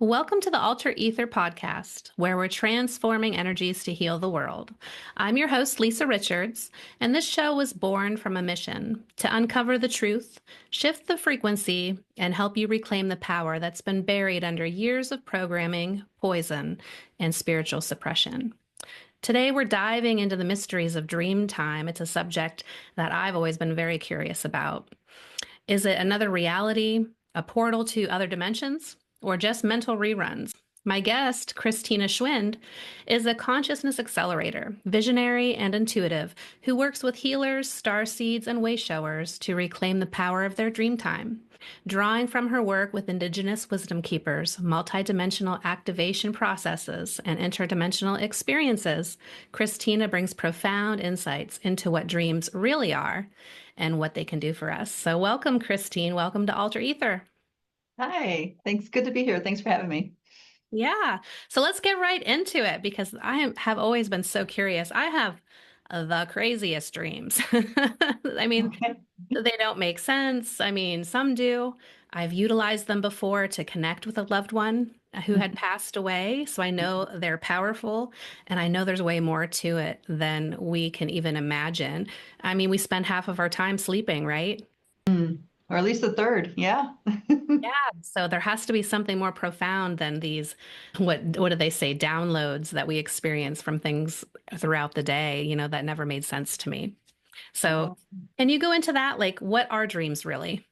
Welcome to the Alter Ether podcast, where we're transforming energies to heal the world. I'm your host, Lisa Richards, and this show was born from a mission to uncover the truth, shift the frequency, and help you reclaim the power that's been buried under years of programming, poison, and spiritual suppression. Today, we're diving into the mysteries of Dreamtime. It's a subject that I've always been very curious about. Is it another reality, a portal to other dimensions, or just mental reruns? My guest, Christina Schwind, is a consciousness accelerator, visionary and intuitive, who works with healers, starseeds, and way-showers to reclaim the power of their dream time. Drawing from her work with indigenous wisdom keepers, multidimensional activation processes, and interdimensional experiences, Christina brings profound insights into what dreams really are and what they can do for us. So welcome, Christine. Welcome to Alter Ether. Hi, thanks. Good to be here. Thanks for having me. Yeah. So let's get right into it because I have always been so curious. I have the craziest dreams. I mean, Okay. they don't make sense. I mean, some do. I've utilized them before to connect with a loved one who had passed away. So I know they're powerful, and I know there's way more to it than we can even imagine. I mean, we spend half of our time sleeping, right? Or at least the third. Yeah. Yeah, so there has to be something more profound than these, what do they say, downloads that we experience from things throughout the day, that never made sense to me. So can you go into that? Like, what are dreams really?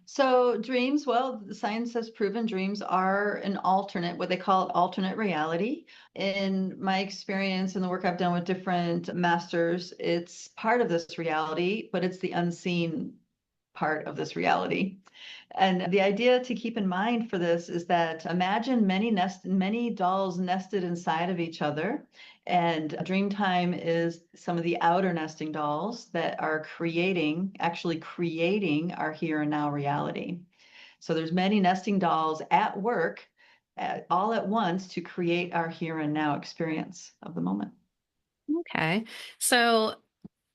So dreams, well, science has proven dreams are an alternate, what they call it, alternate reality. In my experience and the work I've done with different masters, it's part of this reality, but it's the unseen part of this reality. And the idea to keep in mind for this is that imagine many dolls nested inside of each other. And Dreamtime is some of the outer nesting dolls that are actually creating our here and now reality. So there's many nesting dolls at work all at once to create our here and now experience of the moment. Okay. So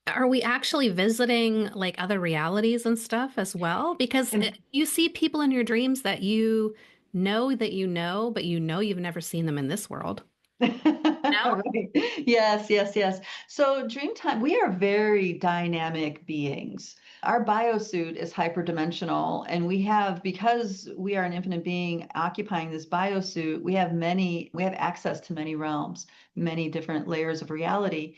are we actually visiting like other realities and stuff as well? Because you see people in your dreams that that you know, but you've never seen them in this world. No? Right. Yes. So Dreamtime, we are very dynamic beings. Our biosuit is hyperdimensional, and because we are an infinite being occupying this biosuit, we have access to many realms, many different layers of reality.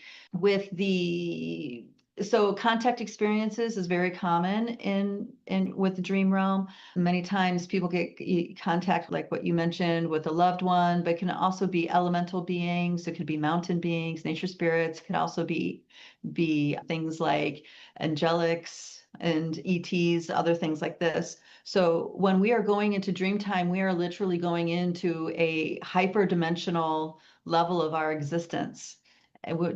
So contact experiences is very common with the dream realm. Many times people get contact, like what you mentioned, with a loved one, but it can also be elemental beings. It could be mountain beings, nature spirits. It can also be things like angelics and ETs, other things like this. So when we are going into Dreamtime, we are literally going into a hyperdimensional level of our existence,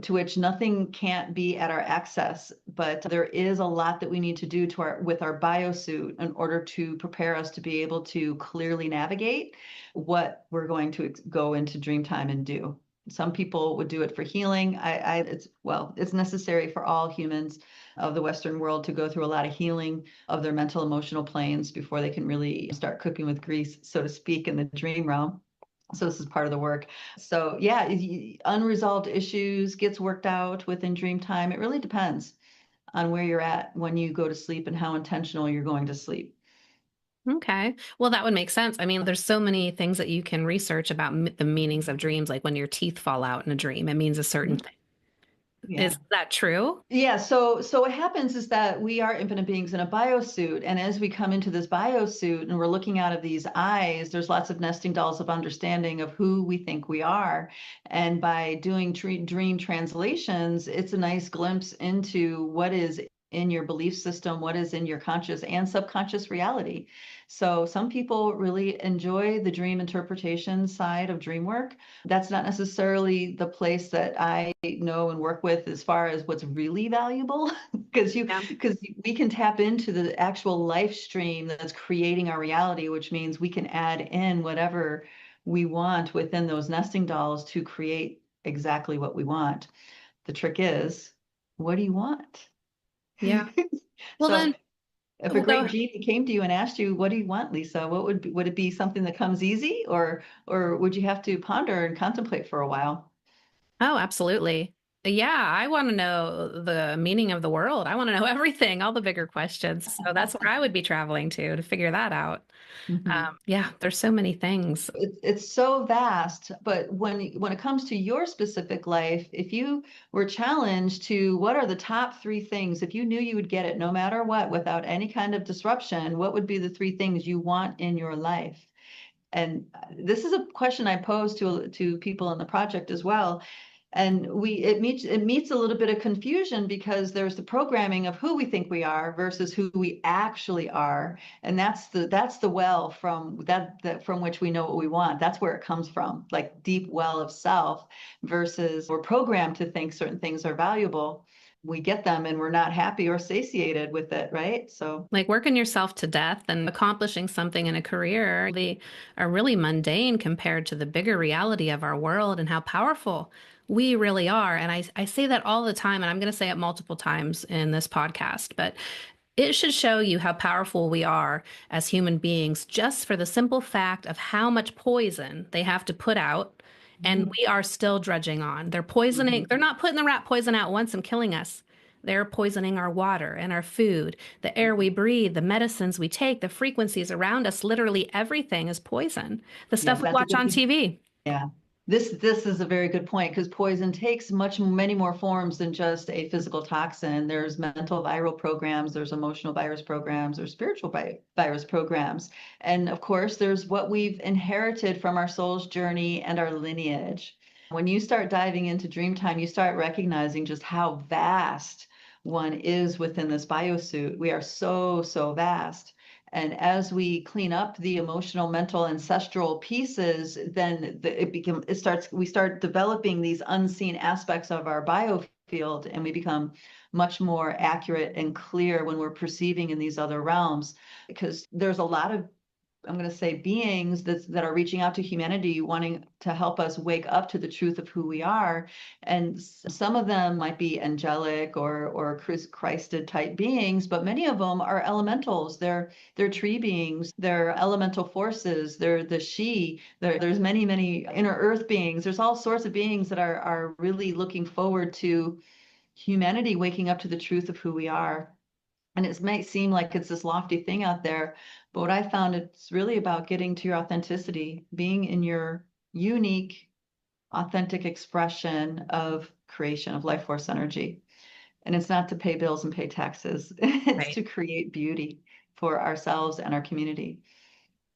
to which nothing can't be at our access, but there is a lot that we need to do with our biosuit in order to prepare us to be able to clearly navigate what we're going to go into Dreamtime and do. Some people would do it for healing. It's necessary for all humans of the Western world to go through a lot of healing of their mental, emotional planes before they can really start cooking with grease, so to speak, in the dream realm. So this is part of the work. So yeah, unresolved issues gets worked out within Dreamtime. It really depends. on where you're at when you go to sleep and how intentional you're going to sleep. Okay. Well, that would make sense. I mean, there's so many things that you can research about the meanings of dreams. Like when your teeth fall out in a dream, it means a certain Mhm. thing. Yeah. Is that true? Yeah, so what happens is that we are infinite beings in a biosuit, and as we come into this biosuit and we're looking out of these eyes, there's lots of nesting dolls of understanding of who we think we are. And by doing dream translations, it's a nice glimpse into what is in your belief system, what is in your conscious and subconscious reality. So some people really enjoy the dream interpretation side of dream work. That's not necessarily the place that I know and work with as far as what's really valuable, because Yeah. we can tap into the actual life stream that's creating our reality, which means we can add in whatever we want within those nesting dolls to create exactly what we want. The trick is, what do you want? Yeah. Well, So then if a we'll great go. genie came to you and asked you, "What do you want, Lisa?" Would it be something that comes easy, or would you have to ponder and contemplate for a while? Oh, absolutely. Yeah, I want to know the meaning of the world. I want to know everything, all the bigger questions. So that's where I would be traveling to figure that out. Mhm. Yeah, there's so many things. It's so vast, but when it comes to your specific life, if you were challenged to what are the top three things, if you knew you would get it no matter what, without any kind of disruption, what would be the three things you want in your life? And this is a question I pose to people in the project as well. And it meets a little bit of confusion because there's the programming of who we think we are versus who we actually are. And that's the well that from which we know what we want. That's where it comes from, like deep well of self, versus we're programmed to think certain things are valuable. We get them and we're not happy or satiated with it, right? So Like working yourself to death and accomplishing something in a career, they are really mundane compared to the bigger reality of our world and how powerful we really are. And I say that all the time, and I'm going to say it multiple times in this podcast, but it should show you how powerful we are as human beings just for the simple fact of how much poison they have to put out. And mhm, we are still drudging on. They're poisoning, mhm. they're not putting the rat poison out once and killing us. They're poisoning our water and our food, the air we breathe, the medicines we take, the frequencies around us. Literally everything is poison. The stuff Yes, we that's a watch good on thing. TV. Yeah. This is a very good point because poison takes many more forms than just a physical toxin. There's mental viral programs, there's emotional virus programs, there's spiritual virus programs. And of course, there's what we've inherited from our soul's journey and our lineage. When you start diving into Dreamtime, you start recognizing just how vast one is within this biosuit. We are so vast. And as we clean up the emotional, mental, ancestral pieces, then we start developing these unseen aspects of our biofield, and we become much more accurate and clear when we're perceiving in these other realms. Because there's a lot of, I'm going to say, beings that are reaching out to humanity, wanting to help us wake up to the truth of who we are. And some of them might be angelic or Christed type beings, but many of them are elementals. They're tree beings. They're elemental forces. They're the she. There's many inner earth beings. There's all sorts of beings that are really looking forward to humanity waking up to the truth of who we are. And it might seem like it's this lofty thing out there, but what I found, it's really about getting to your authenticity, being in your unique, authentic expression of creation, of life force energy. And it's not to pay bills and pay taxes, it's Right. to create beauty for ourselves and our community.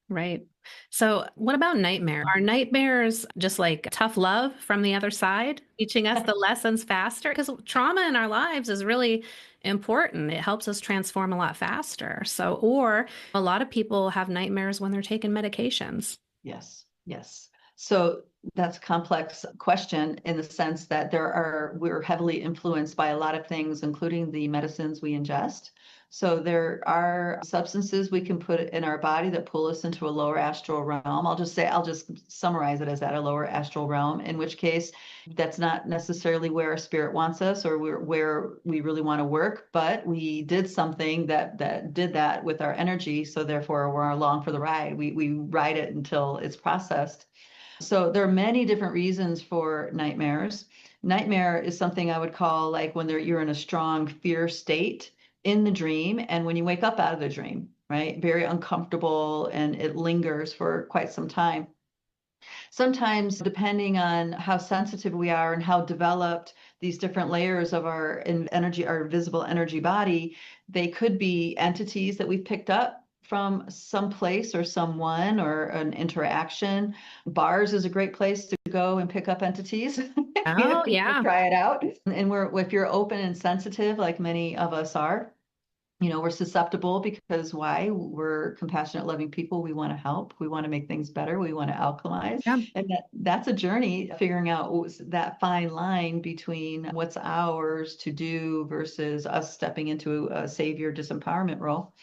Right. So, what about nightmares? Are nightmares just like tough love from the other side, teaching us the lessons faster? Because trauma in our lives is really important. It helps us transform a lot faster. So, or a lot of people have nightmares when they're taking medications. Yes, yes. So that's a complex question in the sense that we're heavily influenced by a lot of things, including the medicines we ingest. So there are substances we can put in our body that pull us into a lower astral realm. I'll just summarize it as that, a lower astral realm, in which case that's not necessarily where our spirit wants us or where we really want to work, but we did something that did that with our energy. So therefore we're along for the ride. We ride it until it's processed. So there are many different reasons for nightmares. Nightmare is something I would call like when you're in a strong fear state in the dream, and when you wake up out of the dream, right? Very uncomfortable, and it lingers for quite some time. Sometimes, depending on how sensitive we are and how developed these different layers of our energy, our visible energy body, they could be entities that we've picked up from some place or someone or an interaction. Bars is a great place to go and pick up entities Oh, if you want to yeah. try it out. And if you're open and sensitive, like many of us are, we're susceptible because why? We're compassionate, loving people. We want to help. We want to make things better. We want to alchemize. Yeah. And that's a journey, figuring out that fine line between what's ours to do versus us stepping into a savior disempowerment role.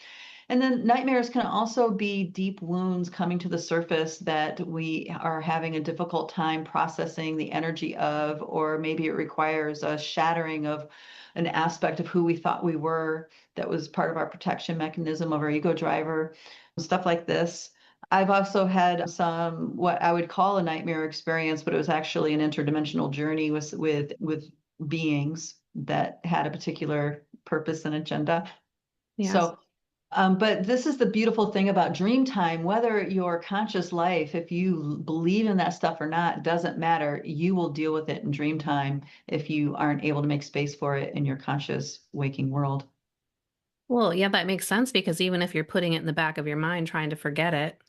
And then nightmares can also be deep wounds coming to the surface that we are having a difficult time processing the energy of, or maybe it requires a shattering of an aspect of who we thought we were that was part of our protection mechanism of our ego driver, stuff like this. I've also had some what I would call a nightmare experience, but it was actually an interdimensional journey with beings that had a particular purpose and agenda. Yes. So but this is the beautiful thing about Dreamtime. Whether your conscious life, if you believe in that stuff or not, doesn't matter. You will deal with it in Dreamtime if you aren't able to make space for it in your conscious waking world. Well, yeah, that makes sense because even if you're putting it in the back of your mind, trying to forget it,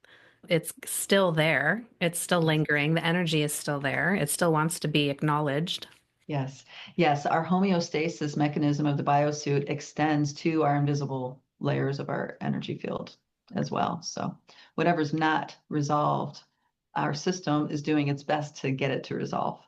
it's still there. It's still lingering. The energy is still there. It still wants to be acknowledged. Yes, yes. Our homeostasis mechanism of the biosuit extends to our invisible layers of our energy field as well. So whatever's not resolved, our system is doing its best to get it to resolve.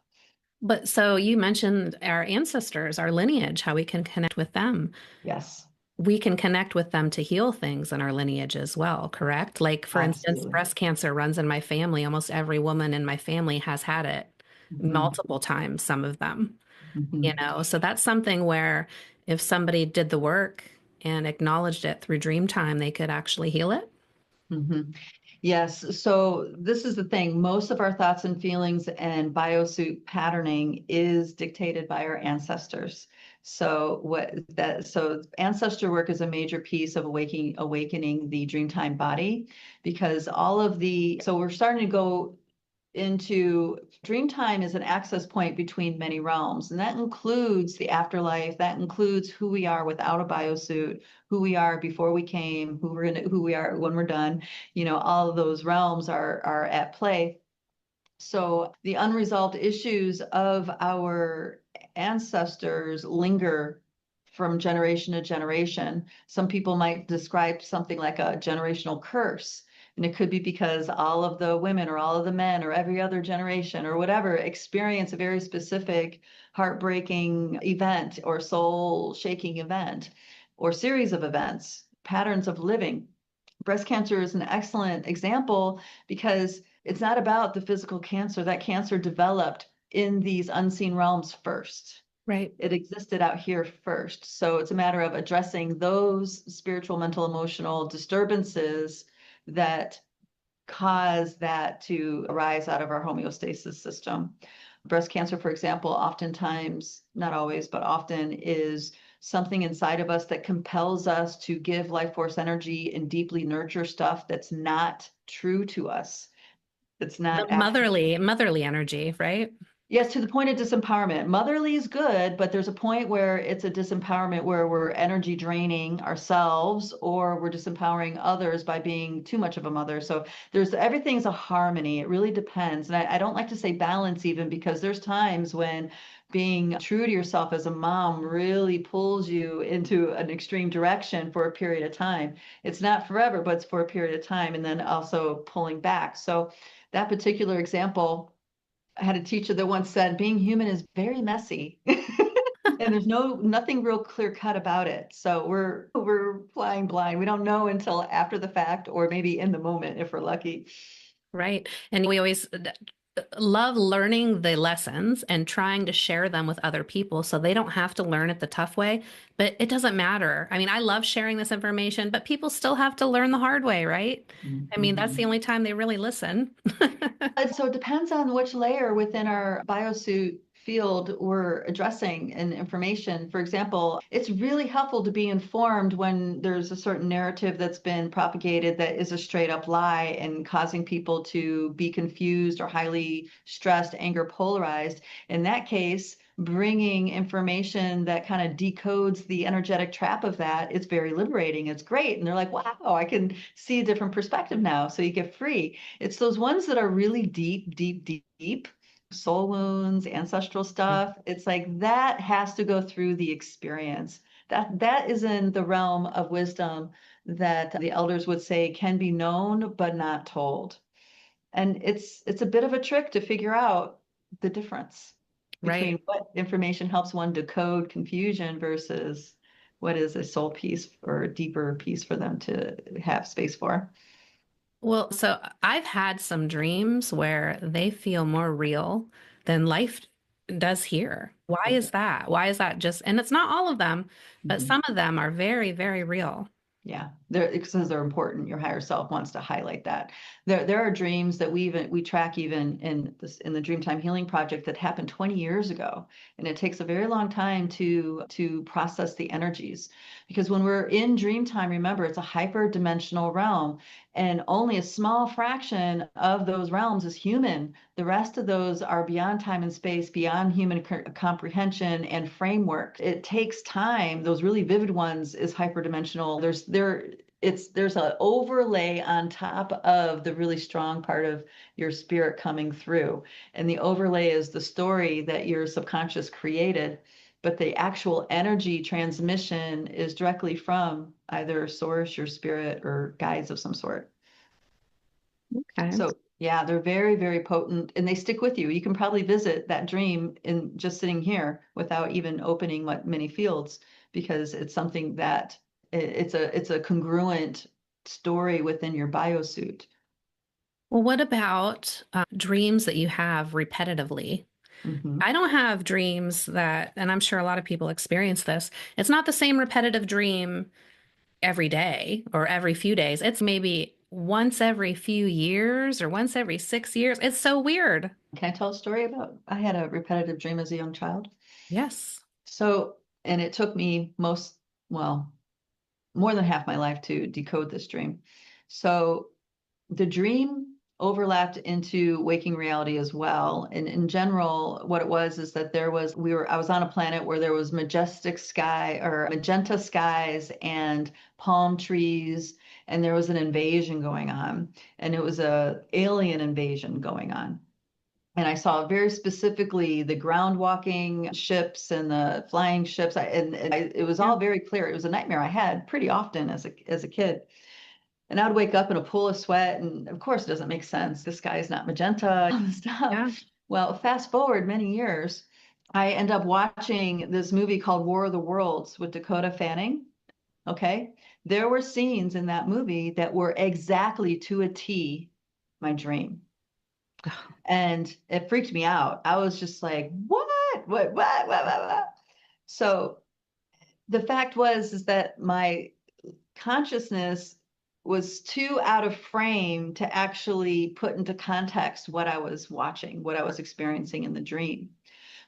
But so you mentioned our ancestors, our lineage, how we can connect with them. Yes, We can connect with them to heal things in our lineage as well, correct? Like, for instance, absolutely. breast cancer runs in my family. Almost every woman in my family has had it Mhm. multiple times, some of them, Mhm. So that's something where if somebody did the work and acknowledged it through Dreamtime, they could actually heal it. Mhm. Yes. So this is the thing. Most of our thoughts and feelings and biosuit patterning is dictated by our ancestors. So ancestor work is a major piece of awakening the Dreamtime body, because so we're starting to go into Dreamtime is an access point between many realms, and that includes the afterlife. That includes who we are without a biosuit, who we are before we came, who we are when we're done. All of those realms are at play. So the unresolved issues of our ancestors linger from generation to generation. Some people might describe something like a generational curse. And it could be because all of the women or all of the men or every other generation or whatever experience a very specific heartbreaking event or soul shaking event or series of events, patterns of living. Breast cancer is an excellent example because it's not about the physical cancer. That cancer developed in these unseen realms first. Right. It existed out here first. So it's a matter of addressing those spiritual, mental, emotional disturbances that cause that to arise out of our homeostasis system. Breast cancer, for example, oftentimes, not always, but often is something inside of us that compels us to give life force energy and deeply nurture stuff that's not true to us. It's The not actually. motherly energy, right? Yes, to the point of disempowerment. Motherly is good, but there's a point where it's a disempowerment where we're energy draining ourselves or we're disempowering others by being too much of a mother. So everything's a harmony. It really depends. And I don't like to say balance even, because there's times when being true to yourself as a mom really pulls you into an extreme direction for a period of time. It's not forever, but it's for a period of time, and then also pulling back. So that particular example, I had a teacher that once said, being human is very messy. And there's nothing real clear cut about it. So we're flying blind. We don't know until after the fact, or maybe in the moment if we're lucky. Right. And we always love learning the lessons and trying to share them with other people so they don't have to learn it the tough way. But it doesn't matter. I mean, I love sharing this information, but people still have to learn the hard way, right? I mean, that's the Mhm. only time they really listen. And so it depends on which layer within our biosuit field we're addressing and information. For example, it's really helpful to be informed when there's a certain narrative that's been propagated that is a straight up lie and causing people to be confused or highly stressed, anger, polarized. In that case, bringing information that kind of decodes the energetic trap of that, it's very liberating. It's great. And they're like, wow, I can see a different perspective now. So you get free. It's those ones that are really deep, deep, deep, deep soul wounds, ancestral stuff. It's like that has to go through the experience. That is in the realm of wisdom that the elders would say can be known but not told. And it's a bit of a trick to figure out the difference between Right. what information helps one decode confusion versus what is a soul piece or a deeper piece for them to have space for. Well, so I've had some dreams where they feel more real than life does here. Why is that? Why is that just, and it's not all of them, but Mhm. some of them are very, very real. Yeah, because they're important. Your higher self wants to highlight that. There are dreams that we track even in the Dreamtime Healing Project that happened 20 years ago, and it takes a very long time to process the energies. Because when we're in Dreamtime, remember it's a hyper-dimensional realm, and only a small fraction of those realms is human. The rest of those are beyond time and space, beyond human comprehension and framework. It takes time. Those really vivid ones is hyperdimensional. There's an overlay on top of the really strong part of your spirit coming through. And the overlay is the story that your subconscious created, but the actual energy transmission is directly from either source, your spirit, or guides of some sort. Okay. So yeah, they're very, very potent and they stick with you. You can probably visit that dream in just sitting here without even opening many fields because it's something that it's a congruent story within your biosuit. Well, what about dreams that you have repetitively? Hmm. I don't have dreams that, and I'm sure a lot of people experience this. It's not the same repetitive dream every day or every few days. It's maybe once every few years or once every 6 years. It's so weird. Can I tell a story about I had a repetitive dream as a young child? Yes. So, and it took me well, more than half my life to decode this dream. So the dream overlapped into waking reality as well. And in general, what it was is that I was on a planet where there was majestic sky or magenta skies and palm trees, and there was an invasion going on. And it was a alien invasion going on. And I saw very specifically the ground walking ships and the flying ships. It was Yeah. all very clear. It was a nightmare I had pretty often as a kid. And I'd wake up in a pool of sweat, and of course, it doesn't make sense. The sky is not magenta and stuff. Yeah. Well, fast forward many years, I end up watching this movie called War of the Worlds with Dakota Fanning. Okay. There were scenes in that movie that were exactly to a T my dream. And it freaked me out. I was just like, what? What? So the fact is that my consciousness was too out of frame to actually put into context what I was watching, what I was experiencing in the dream.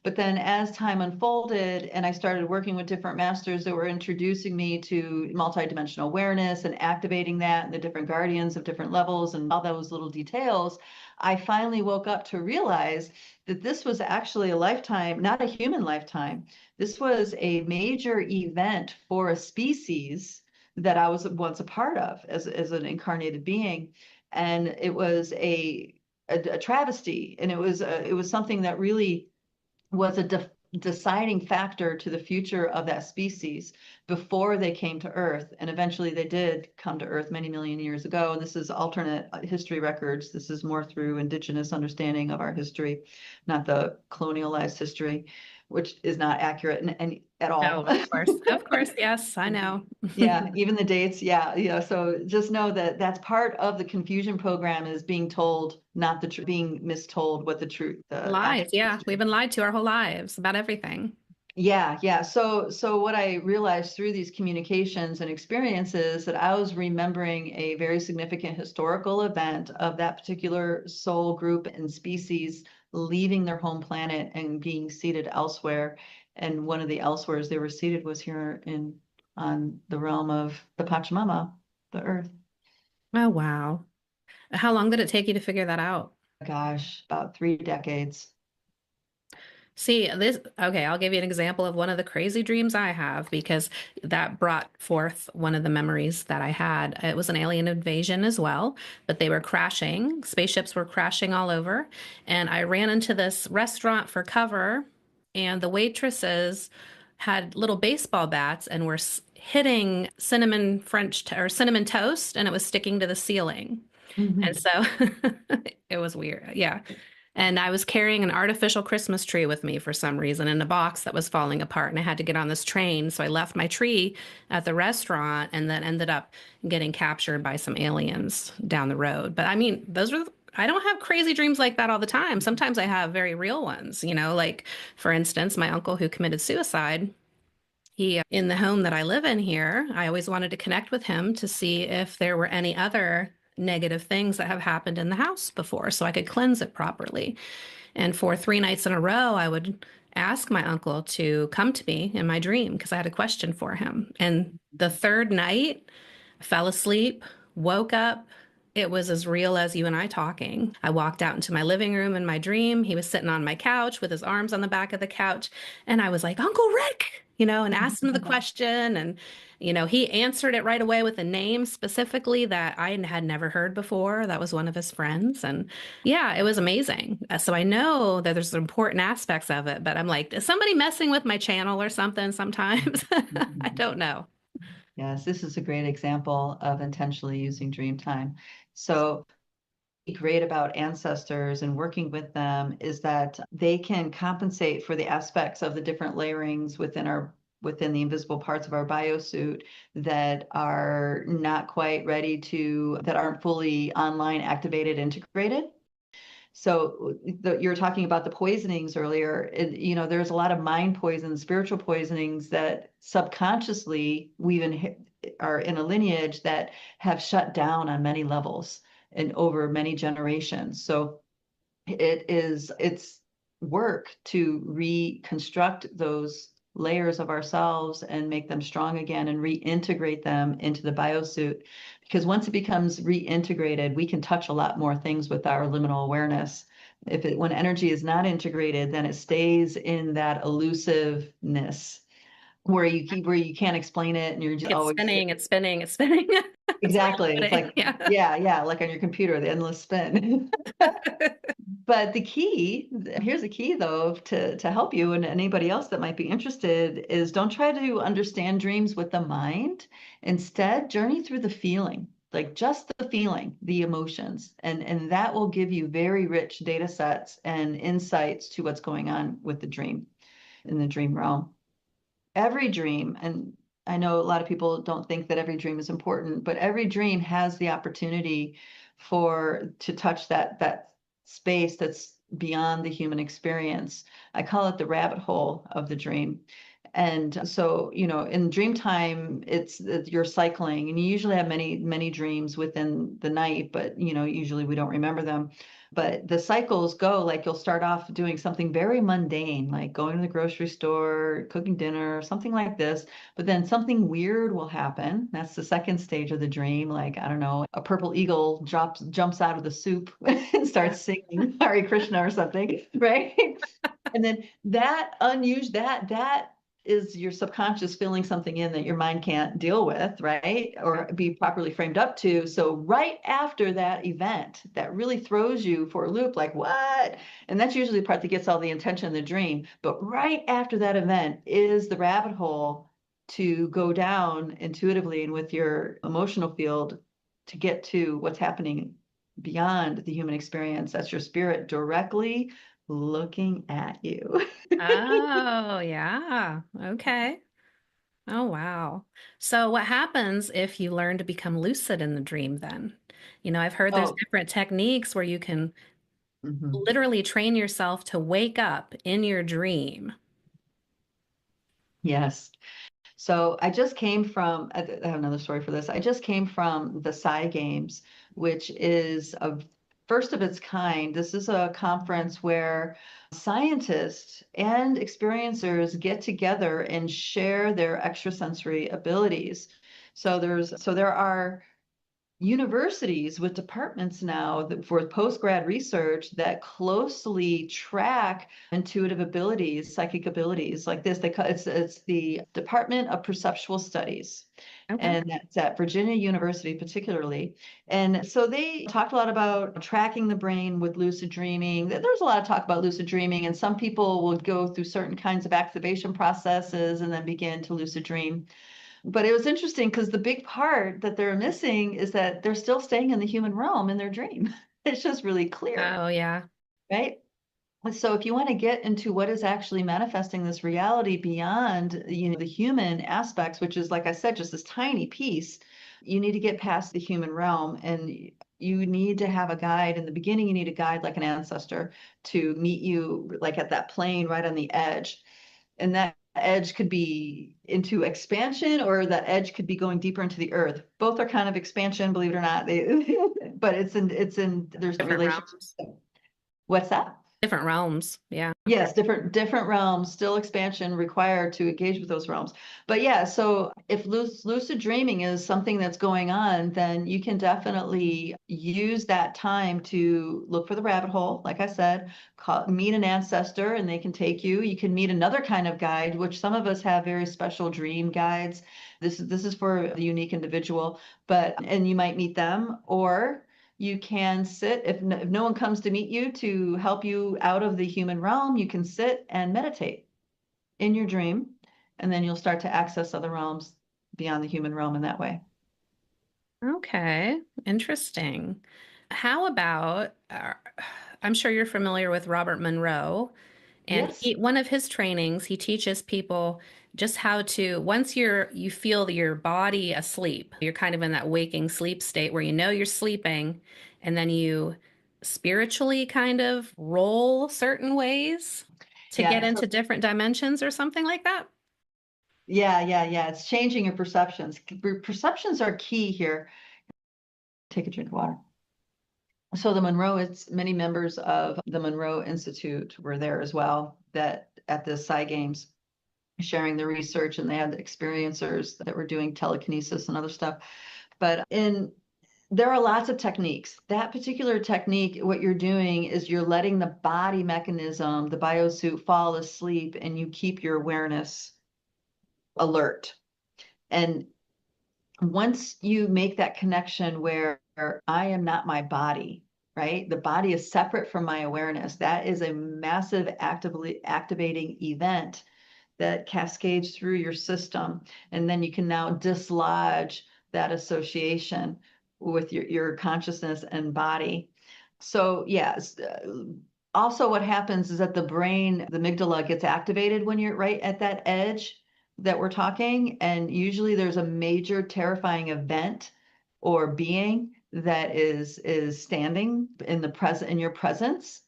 But then as time unfolded and I started working with different masters that were introducing me to multidimensional awareness and activating that and the different guardians of different levels and all those little details, I finally woke up to realize that this was actually a lifetime, not a human lifetime. This was a major event for a species that I was once a part of as an incarnated being. And it was a travesty. And it was something that really was a deciding factor to the future of that species before they came to Earth. And eventually they did come to Earth many million years ago. And this is alternate history records. This is more through indigenous understanding of our history, not the colonialized history, which is not accurate and at Oh, all. of course. Of course. Yes, I know. Yeah, even the dates. Yeah, so just know that that's part of the confusion program is being told not the truth, being mistold what the truth, the Lies. actual Yeah. We've history. been lied to our whole lives about everything. Yeah. So what I realized through these communications and experiences that I was remembering a very significant historical event of that particular soul group and species leaving their home planet and being seated elsewhere. And one of the elsewheres they were seated was here on the realm of the Pachamama, the earth. Oh, wow. How long did it take you to figure that out? Gosh, about 3 decades. See, okay, I'll give you an example of one of the crazy dreams I have because that brought forth one of the memories that I had. It was an alien invasion as well, but they were crashing. Spaceships were crashing all over. And I ran into this restaurant for cover, and the waitresses had little baseball bats and were hitting cinnamon or cinnamon toast, and it was sticking to the ceiling. And Mhm. so it was weird. Yeah. And I was carrying an artificial Christmas tree with me for some reason in a box that was falling apart, and I had to get on this train. So I left my tree at the restaurant and then ended up getting captured by some aliens down the road. But I mean, I don't have crazy dreams like that all the time. Sometimes I have very real ones, like for instance, my uncle who committed suicide. In the home that I live in here, I always wanted to connect with him to see if there were any other negative things that have happened in the house before so I could cleanse it properly. And for 3 nights in a row, I would ask my uncle to come to me in my dream because I had a question for him. And the third night, I fell asleep, woke up. It was as real as you and I talking. I walked out into my living room in my dream. He was sitting on my couch with his arms on the back of the couch. And I was like, Uncle Rick, and asked him the question. And, he answered it right away with a name specifically that I had never heard before. That was one of his friends. And yeah, it was amazing. So I know that there's important aspects of it, but I'm like, is somebody messing with my channel or something sometimes? I don't know. Yes, this is a great example of intentionally using Dreamtime. So great about ancestors and working with them is that they can compensate for the aspects of the different layerings within the invisible parts of our biosuit that are not quite ready that aren't fully online, activated, integrated. So you're talking about the poisonings earlier. There's a lot of mind poisons, spiritual poisonings that subconsciously are in a lineage that have shut down on many levels and over many generations. So it's work to reconstruct those layers of ourselves and make them strong again and reintegrate them into the biosuit. Because once it becomes reintegrated, we can touch a lot more things with our liminal awareness. When energy is not integrated, then it stays in that elusiveness where you can't explain it and you're just It's always spinning, it's spinning, it's spinning. That's what exactly. I'm It's putting. like, Yeah. yeah, like on your computer, the endless spin. But here's the key though, to help you and anybody else that might be interested is don't try to understand dreams with the mind. Instead, journey through the feeling, like just the feeling, the emotions, and that will give you very rich data sets and insights to what's going on with the dream in the dream realm. Every dream, and I know a lot of people don't think that every dream is important, but every dream has the opportunity to touch that space that's beyond the human experience. I call it the rabbit hole of the dream. And so, in dream time, you're cycling, and you usually have many, many dreams within the night, but usually we don't remember them. But the cycles go like you'll start off doing something very mundane, like going to the grocery store, cooking dinner, something like this. But then something weird will happen. That's the second stage of the dream. Like, I don't know, a purple eagle jumps out of the soup and Yeah. starts singing Hare Krishna or something, right? And then that is your subconscious filling something in that your mind can't deal with, right? Or be properly framed up to. So right after that event, that really throws you for a loop, like what? And that's usually the part that gets all the attention in the dream. But right after that event is the rabbit hole to go down intuitively and with your emotional field to get to what's happening beyond the human experience. That's your spirit directly looking at you. Oh, yeah. Okay. Oh, wow. So what happens if you learn to become lucid in the dream then? I've heard there's Oh, different techniques where you can mhm. literally train yourself to wake up in your dream. Yes. So I have another story for this. I just came from the Psy Games, which is first of its kind. This is a conference where scientists and experiencers get together and share their extrasensory abilities. So there are universities with departments now for postgrad research that closely track intuitive abilities, psychic abilities like this. It's the Department of Perceptual Studies. Okay. And that's at Virginia University, particularly. And so they talked a lot about tracking the brain with lucid dreaming. There's a lot of talk about lucid dreaming, and some people will go through certain kinds of activation processes and then begin to lucid dream. But it was interesting because the big part that they're missing is that they're still staying in the human realm in their dream. It's just really clear, Oh, yeah. right? So if you want to get into what is actually manifesting this reality beyond, the human aspects, which is, like I said, just this tiny piece, you need to get past the human realm, and you need to have a guide. In the beginning, you need a guide like an ancestor to meet you like at that plane right on the edge. And that edge could be into expansion, or that edge could be going deeper into the earth. Both are kind of expansion, believe it or not. But there's a Different relationship. realms. What's that? Different realms. Yeah. Yes, different realms, still expansion required to engage with those realms. But yeah, so if lucid dreaming is something that's going on, then you can definitely use that time to look for the rabbit hole. Like I said, meet an ancestor and they can take you. You can meet another kind of guide, which some of us have very special dream guides. This is for the unique individual, and you might meet them, or you can sit, if no one comes to meet you to help you out of the human realm, you can sit and meditate in your dream, and then you'll start to access other realms beyond the human realm in that way. Okay. Interesting. How about, I'm sure you're familiar with Robert Monroe. And Yes. one of his trainings, he teaches people just how to, once you feel your body asleep, you're kind of in that waking sleep state where you know you're sleeping, and then you spiritually kind of roll certain ways to get Yeah. So, into different dimensions or something like that. yeah. It's changing your perceptions. Perceptions are key here. Take a drink of water. So it's many members of the Monroe Institute were there as well, that at the Psy Games, sharing their research, and they had experiencers that were doing telekinesis and other stuff. There are lots of techniques. That particular technique, what you're doing is you're letting the body mechanism, the biosuit, fall asleep, and you keep your awareness alert. And once you make that connection where I am not my body, right? The body is separate from my awareness. That is a massive actively activating event that cascades through your system. And then you can now dislodge that association with your consciousness and body. So, yes. Also, what happens is that the brain, the amygdala, gets activated when you're right at that edge that we're talking. And usually there's a major terrifying event or being that is standing in your presence,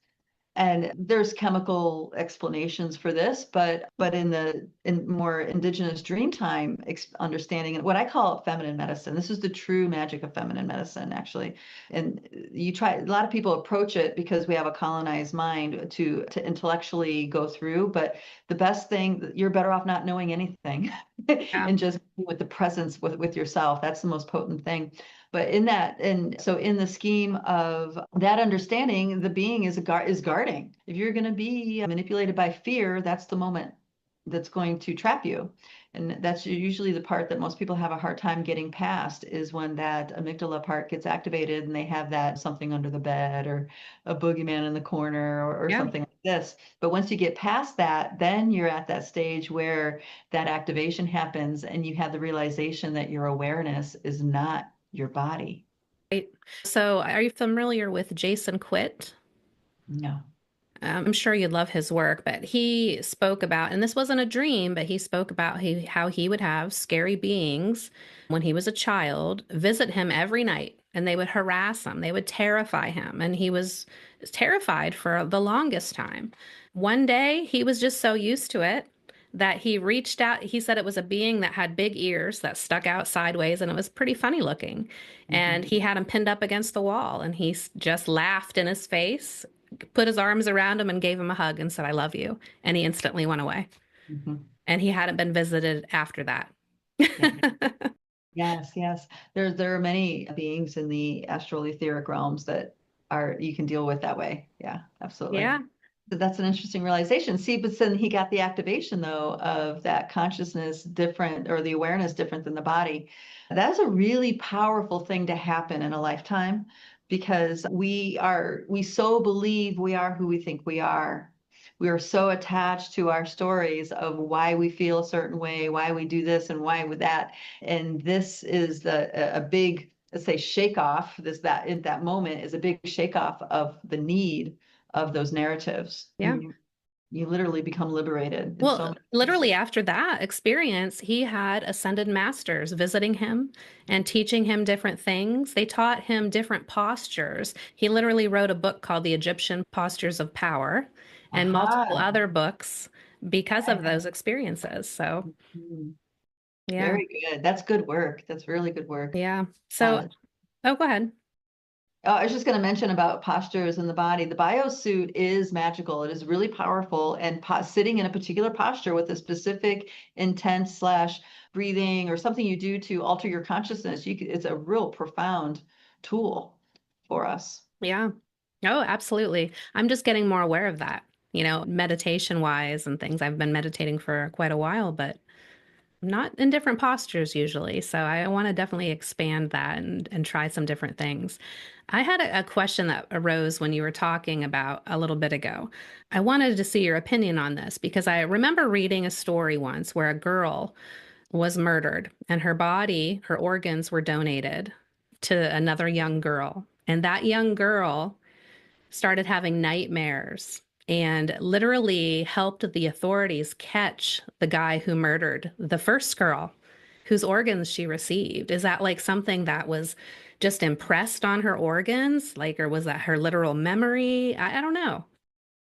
and there's chemical explanations for this, but in more indigenous dreamtime understanding, and what I call feminine medicine, this is the true magic of feminine medicine, actually. And a lot of people approach it because we have a colonized mind to intellectually go through, but the best thing, you're better off not knowing anything Yeah. and just with the presence with yourself. That's the most potent thing. But in the scheme of that understanding, the being is guarding. If you're going to be manipulated by fear, that's the moment that's going to trap you. And that's usually the part that most people have a hard time getting past, is when that amygdala part gets activated and they have that something under the bed, or a boogeyman in the corner, or Yeah. something like this. But once you get past that, then you're at that stage where that activation happens and you have the realization that your awareness is not your body. Right. So, are you familiar with Jason Quitt? No. I'm sure you'd love his work, but he spoke about, and this wasn't a dream, but he spoke about how he would have scary beings when he was a child visit him every night, and they would harass him, they would terrify him, and he was terrified for the longest time. One day, he was just so used to it that he reached out. He said it was a being that had big ears that stuck out sideways, and it was pretty funny looking. And Mhm. he had him pinned up against the wall, and just laughed in his face, put his arms around him, and gave him a hug and said, "I love you." And he instantly went away. Mhm. And he hadn't been visited after that. Yeah. Yes, yes. There are many beings in the astral etheric realms that are you can deal with that way. Yeah, absolutely. Yeah. That's an interesting realization. See, but then he got the activation though of that consciousness different or the awareness different than the body. That's a really powerful thing to happen in a lifetime because we so believe we are who we think we are. We are so attached to our stories of why we feel a certain way, why we do this and why with that. And this is a big, let's say, shake off. This that in that moment is a big shake off of the need of those narratives. Yeah. You literally become liberated in so Well, many ways. literally after that experience, he had ascended masters visiting him and teaching him different things. They taught him different postures. He literally wrote a book called The Egyptian Postures of Power and multiple Aha. other books because of Yeah. those experiences. So, Mhm. yeah. Very good. That's good work. That's really good work. Yeah. So, Uh, oh, go ahead. Oh, I was just going to mention about postures in the body. The biosuit is magical. It is really powerful, and sitting in a particular posture with a specific intent slash breathing or something you do to alter your consciousness, it's a real profound tool for us. Yeah. Oh, absolutely. I'm just getting more aware of that, meditation wise and things. I've been meditating for quite a while, but not in different postures usually. So I want to definitely expand that and try some different things. I had a question that arose when you were talking about a little bit ago. I wanted to see your opinion on this because I remember reading a story once where a girl was murdered and her body, her organs were donated to another young girl. And that young girl started having nightmares and literally helped the authorities catch the guy who murdered the first girl whose organs she received. Is that like something that was just impressed on her organs? Like, or was that her literal memory? I don't know.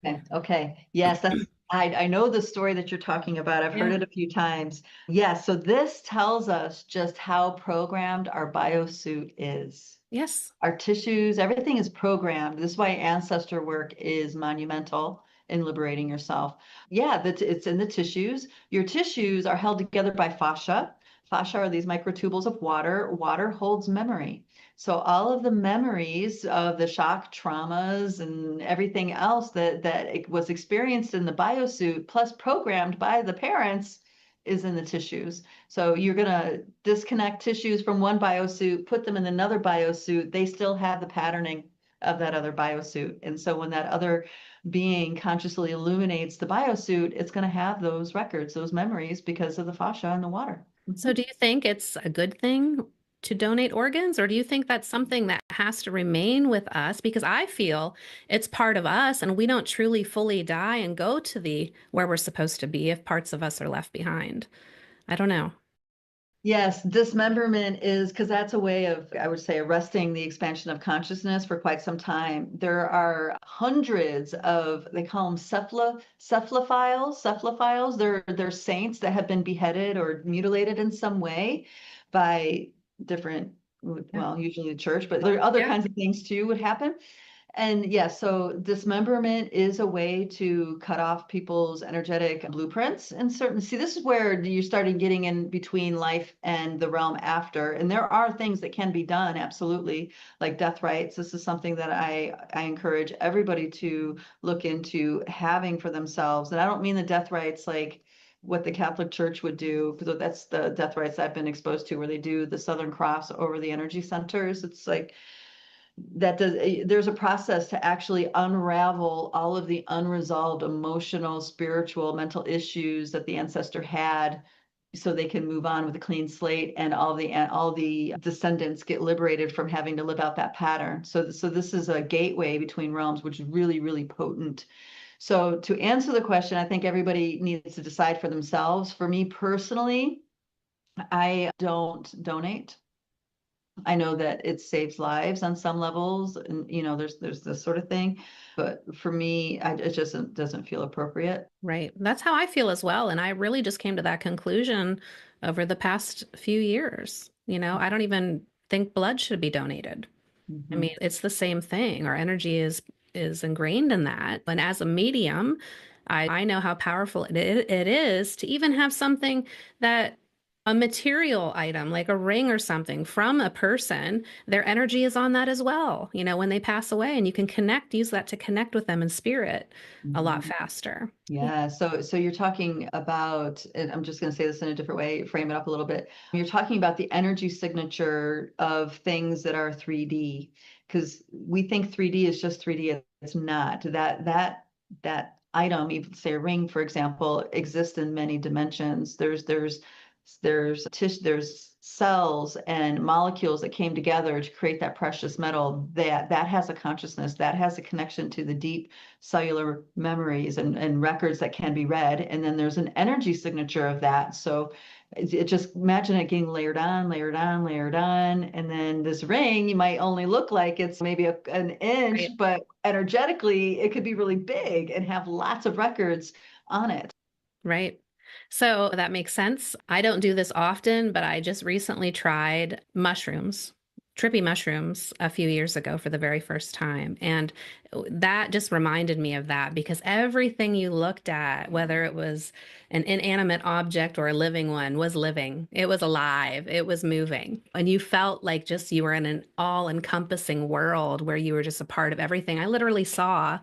Okay. Okay. Yes, I know the story that you're talking about. I've heard Yeah. it a few times. Yes, so this tells us just how programmed our biosuit is. Yes. Our tissues, everything is programmed. This is why ancestor work is monumental in liberating yourself. Yeah, it's in the tissues. Your tissues are held together by fascia. Fascia are these microtubules of water. Water holds memory. So all of the memories of the shock traumas and everything else that it was experienced in the biosuit, plus programmed by the parents, is in the tissues. So you're going to disconnect tissues from one biosuit, put them in another biosuit. They still have the patterning of that other biosuit. And so when that other being consciously illuminates the biosuit, it's going to have those records, those memories because of the fascia and the water. So do you think it's a good thing to donate organs, or do you think that's something that has to remain with us? Because I feel it's part of us and we don't truly fully die and go to the where we're supposed to be if parts of us are left behind. I don't know. Yes, dismemberment is because that's a way of, I would say, arresting the expansion of consciousness for quite some time. There are hundreds of, they call them cephalophiles. They're saints that have been beheaded or mutilated in some way by different, Yeah. well, usually the church, but there are other Yeah. kinds of things too would happen. And yes, so dismemberment is a way to cut off people's energetic blueprints and certain. See, this is where you started getting in between life and the realm after. And there are things that can be done, absolutely, like death rights. This is something that I encourage everybody to look into having for themselves. And I don't mean the death rights like what the Catholic Church would do, because that's the death rights I've been exposed to, where they do the Southern Cross over the energy centers. It's like there's a process to actually unravel all of the unresolved emotional, spiritual, mental issues that the ancestor had so they can move on with a clean slate and all the descendants get liberated from having to live out that pattern. So this is a gateway between realms, which is really, really potent. So to answer the question, I think everybody needs to decide for themselves. For me personally, I don't donate. I know that it saves lives on some levels, and there's this sort of thing. But for me, it just doesn't feel appropriate. Right. That's how I feel as well. And I really just came to that conclusion over the past few years. I don't even think blood should be donated. I Mhm. mean, it's the same thing. Our energy is ingrained in that. And as a medium, I know how powerful it is to even have something that a material item like a ring or something from a person, their energy is on that as well, when they pass away, and you can use that to connect with them in spirit a lot Mhm. faster. Yeah, so you're talking about, and I'm just going to say this in a different way, frame it up a little bit. You're talking about the energy signature of things that are 3D, because we think 3D is just 3D. It's not. That item, even say a ring, for example, exists in many dimensions. There's cells and molecules that came together to create that precious metal that has a consciousness, that has a connection to the deep cellular memories and records that can be read. And then there's an energy signature of that. So it just imagine it getting layered on, layered on, layered on. And then this ring, you might only look like it's maybe an inch, Right. but energetically, it could be really big and have lots of records on it. Right. So that makes sense. I don't do this often, but I just recently tried mushrooms, trippy mushrooms, a few years ago for the very first time. And that just reminded me of that, because everything you looked at, whether it was an inanimate object or a living one, was living. It was alive. It was moving. And you felt like just you were in an all-encompassing world where you were just a part of everything. I literally saw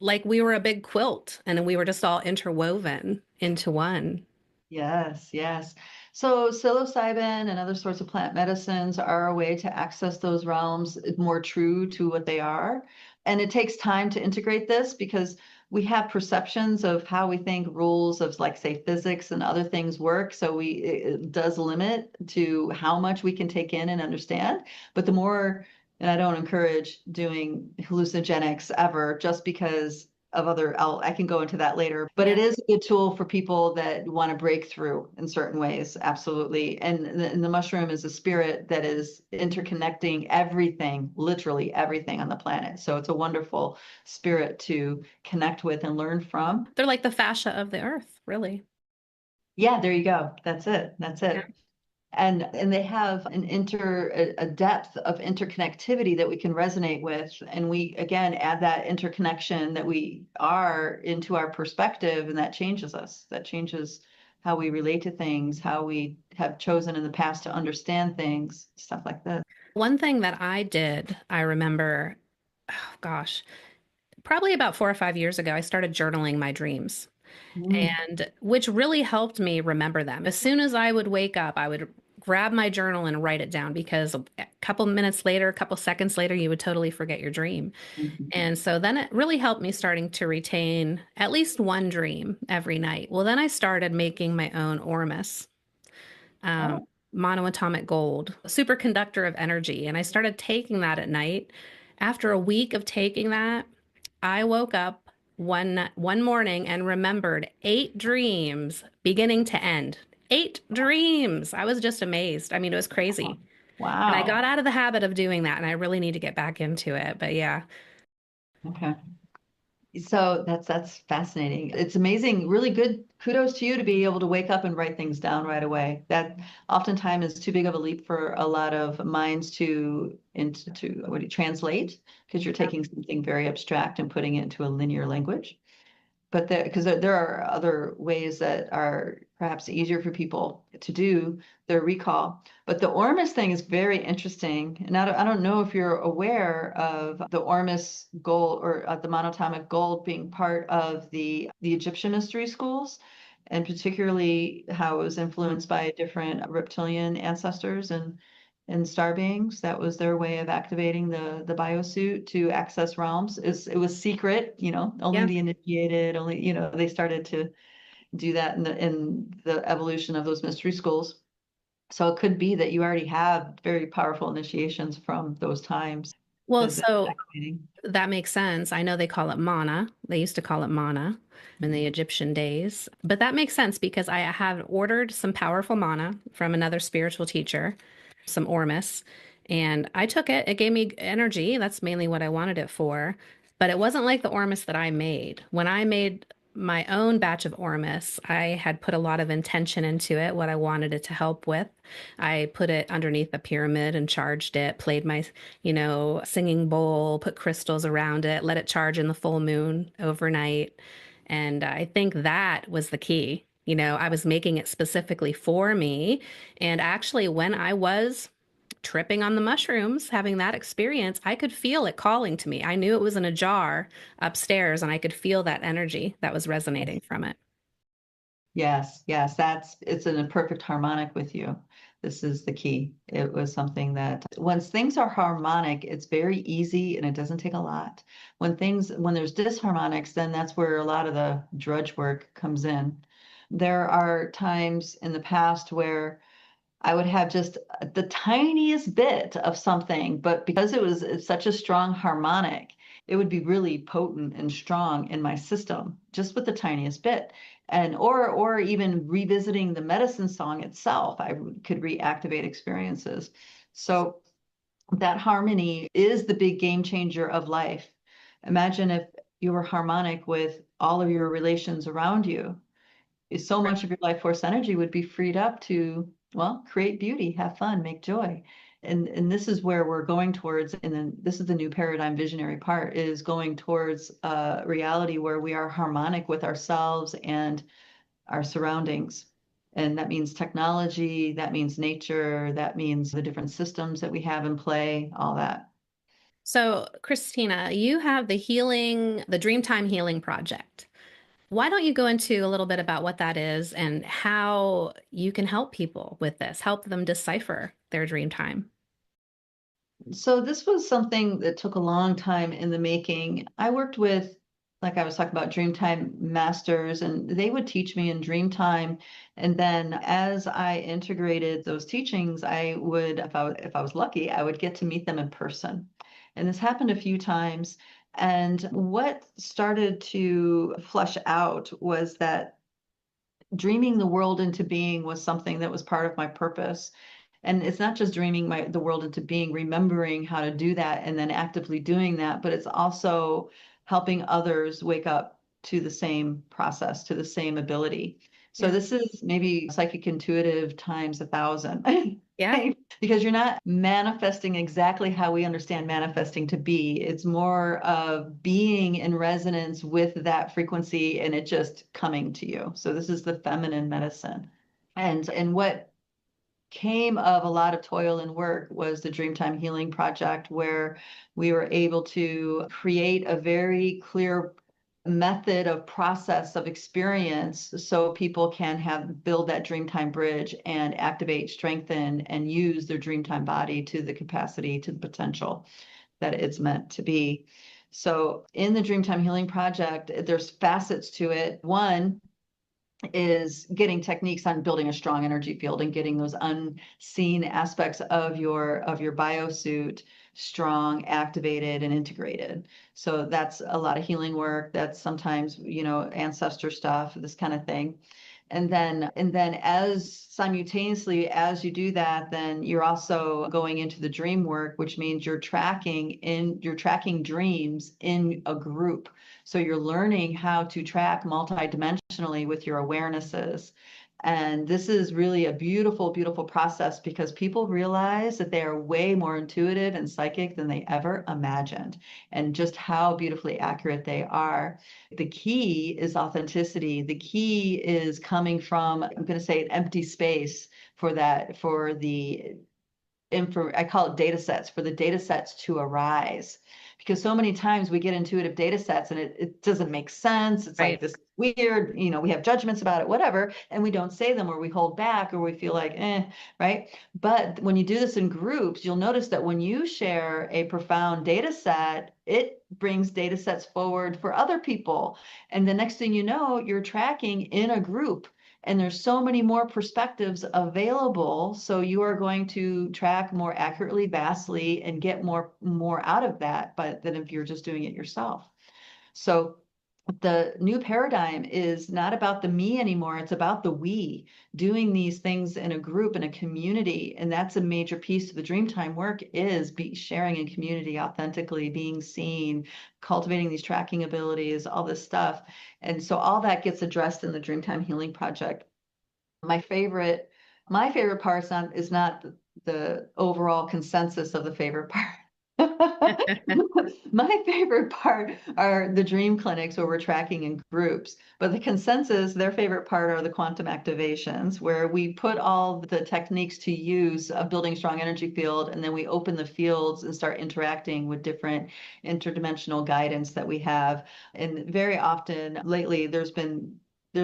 like we were a big quilt and we were just all interwoven into one. Yes, yes. So psilocybin and other sorts of plant medicines are a way to access those realms more true to what they are. And it takes time to integrate this because we have perceptions of how we think rules of, like, say, physics and other things work. So it does limit to how much we can take in and understand. But the more, and I don't encourage doing hallucinogenics ever, just because of other, I can go into that later, but Yeah. it is a good tool for people that want to break through in certain ways. Absolutely. And the mushroom is a spirit that is interconnecting everything, literally everything on the planet. So it's a wonderful spirit to connect with and learn from. They're like the fascia of the earth, really. Yeah, there you go. That's it. That's Yeah. it. And they have a depth of interconnectivity that we can resonate with, and we again add that interconnection that we are into our perspective, and that changes us. That changes how we relate to things, how we have chosen in the past to understand things, stuff like that. One thing that I did, I remember, oh gosh, probably about 4 or 5 years ago, I started journaling my dreams, Mm, and which really helped me remember them. As soon as I would wake up, I would grab my journal and write it down, because a couple minutes later, a couple seconds later, you would totally forget your dream. mhm. And so then it really helped me starting to retain at least one dream every night. Well, then I started making my own Ormus, um, Oh, monoatomic gold, a superconductor of energy. And I started taking that at night. After a week of taking that, I woke up one morning and remembered 8 dreams beginning to end. 8 dreams. I was just amazed. I mean, it was crazy. And I got wow. out of the habit of doing that, and I really need to get back into it. But yeah. Okay. So that's fascinating. It's amazing. Really good. Kudos to you to be able to wake up and write things down right away. That oftentimes is too big of a leap for a lot of minds to what do you translate, because you're taking something very abstract and putting it into a linear language. But because there are other ways that are perhaps easier for people to do their recall. But the Ormus thing is very interesting. And I don't know if you're aware of the Ormus gold, or the monatomic gold, being part of the Egyptian mystery schools, and particularly how it was influenced by different reptilian ancestors and star beings. That was their way of activating the biosuit to access realms. It was secret, only Yeah. the initiated, only, they started to do that in the evolution of those mystery schools. So it could be that you already have very powerful initiations from those times. Well, That's so fascinating. that makes sense. I know they call it mana. They used to call it mana in the Egyptian days. But that makes sense because I have ordered some powerful mana from another spiritual teacher, some Ormus. And I took it. It gave me energy. That's mainly what I wanted it for. But it wasn't like the Ormus that I made. When I made my own batch of Ormus, I had put a lot of intention into it, what I wanted it to help with. I put it underneath a pyramid and charged it, played my, singing bowl, put crystals around it, let it charge in the full moon overnight. And I think that was the key. I was making it specifically for me. And actually, when I was tripping on the mushrooms, having that experience, I could feel it calling to me. I knew it was in a jar upstairs, and I could feel that energy that was resonating from it. Yes, yes, it's in a perfect harmonic with you. This is the key. It was something that once things are harmonic, it's very easy and it doesn't take a lot. When there's disharmonics, then that's where a lot of the drudge work comes in. There are times in the past where I would have just the tiniest bit of something, but because it's such a strong harmonic, it would be really potent and strong in my system, just with the tiniest bit. And or even revisiting the medicine song itself, could reactivate experiences. So that harmony is the big game changer of life. Imagine if you were harmonic with all of your relations around you, so much of your life force energy would be freed up to, well, create beauty, have fun, make joy. And this is where we're going towards, and then this is the new paradigm visionary part, is going towards a reality where we are harmonic with ourselves and our surroundings. And that means technology, that means nature, that means the different systems that we have in play, all that. So, Christina, you have the Dreamtime Healing Project. Why don't you go into a little bit about what that is and how you can help people with this, help them decipher their dream time? So this was something that took a long time in the making. I worked with, like I was talking about, Dreamtime masters, and they would teach me in Dreamtime. And then as I integrated those teachings, I would, if I was lucky, I would get to meet them in person. And this happened a few times. And what started to flush out was that dreaming the world into being was something that was part of my purpose. And it's not just dreaming the world into being, remembering how to do that and then actively doing that, but it's also helping others wake up to the same process, to the same ability. So Yeah. this is maybe psychic intuitive times 1,000. Yeah. Because you're not manifesting exactly how we understand manifesting to be. It's more of being in resonance with that frequency and it just coming to you. So this is the feminine medicine. And what came of a lot of toil and work was the Dreamtime Healing Project, where we were able to create a very clear method of process of experience so people can build that Dreamtime bridge and activate, strengthen, and use their Dreamtime body to the capacity, to the potential that it's meant to be. So in the Dreamtime Healing Project, there's facets to it. One is getting techniques on building a strong energy field and getting those unseen aspects of your biosuit strong, activated, and integrated. So that's a lot of healing work. That's sometimes, ancestor stuff, this kind of thing. And then as simultaneously as you do that, then you're also going into the dream work, which means you're tracking dreams in a group. So you're learning how to track multidimensionally with your awarenesses. And this is really a beautiful, beautiful process because people realize that they are way more intuitive and psychic than they ever imagined, and just how beautifully accurate they are. The key is authenticity. The key is coming from, I'm going to say, an empty space for that, for the I call it data sets, for the data sets to arise. Because so many times we get intuitive data sets and it doesn't make sense. It's like Right. this weird, we have judgments about it, whatever, and we don't say them or we hold back or we feel like, right? But when you do this in groups, you'll notice that when you share a profound data set, it brings data sets forward for other people. And the next thing you know, you're tracking in a group and there's so many more perspectives available. So you are going to track more accurately, vastly, and get more out of that, but than if you're just doing it yourself. So The new paradigm is not about the me anymore. It's about the we doing these things in a group, in a community. And that's a major piece of the Dreamtime work is sharing in community authentically, being seen, cultivating these tracking abilities, all this stuff. And so all that gets addressed in the Dreamtime Healing Project. My favorite, my favorite part is not the overall consensus of the favorite part. My favorite part are the dream clinics where we're tracking in groups, but the consensus, their favorite part are the quantum activations, where we put all the techniques to use of building strong energy field, and then we open the fields and start interacting with different interdimensional guidance that we have. And very often lately, there's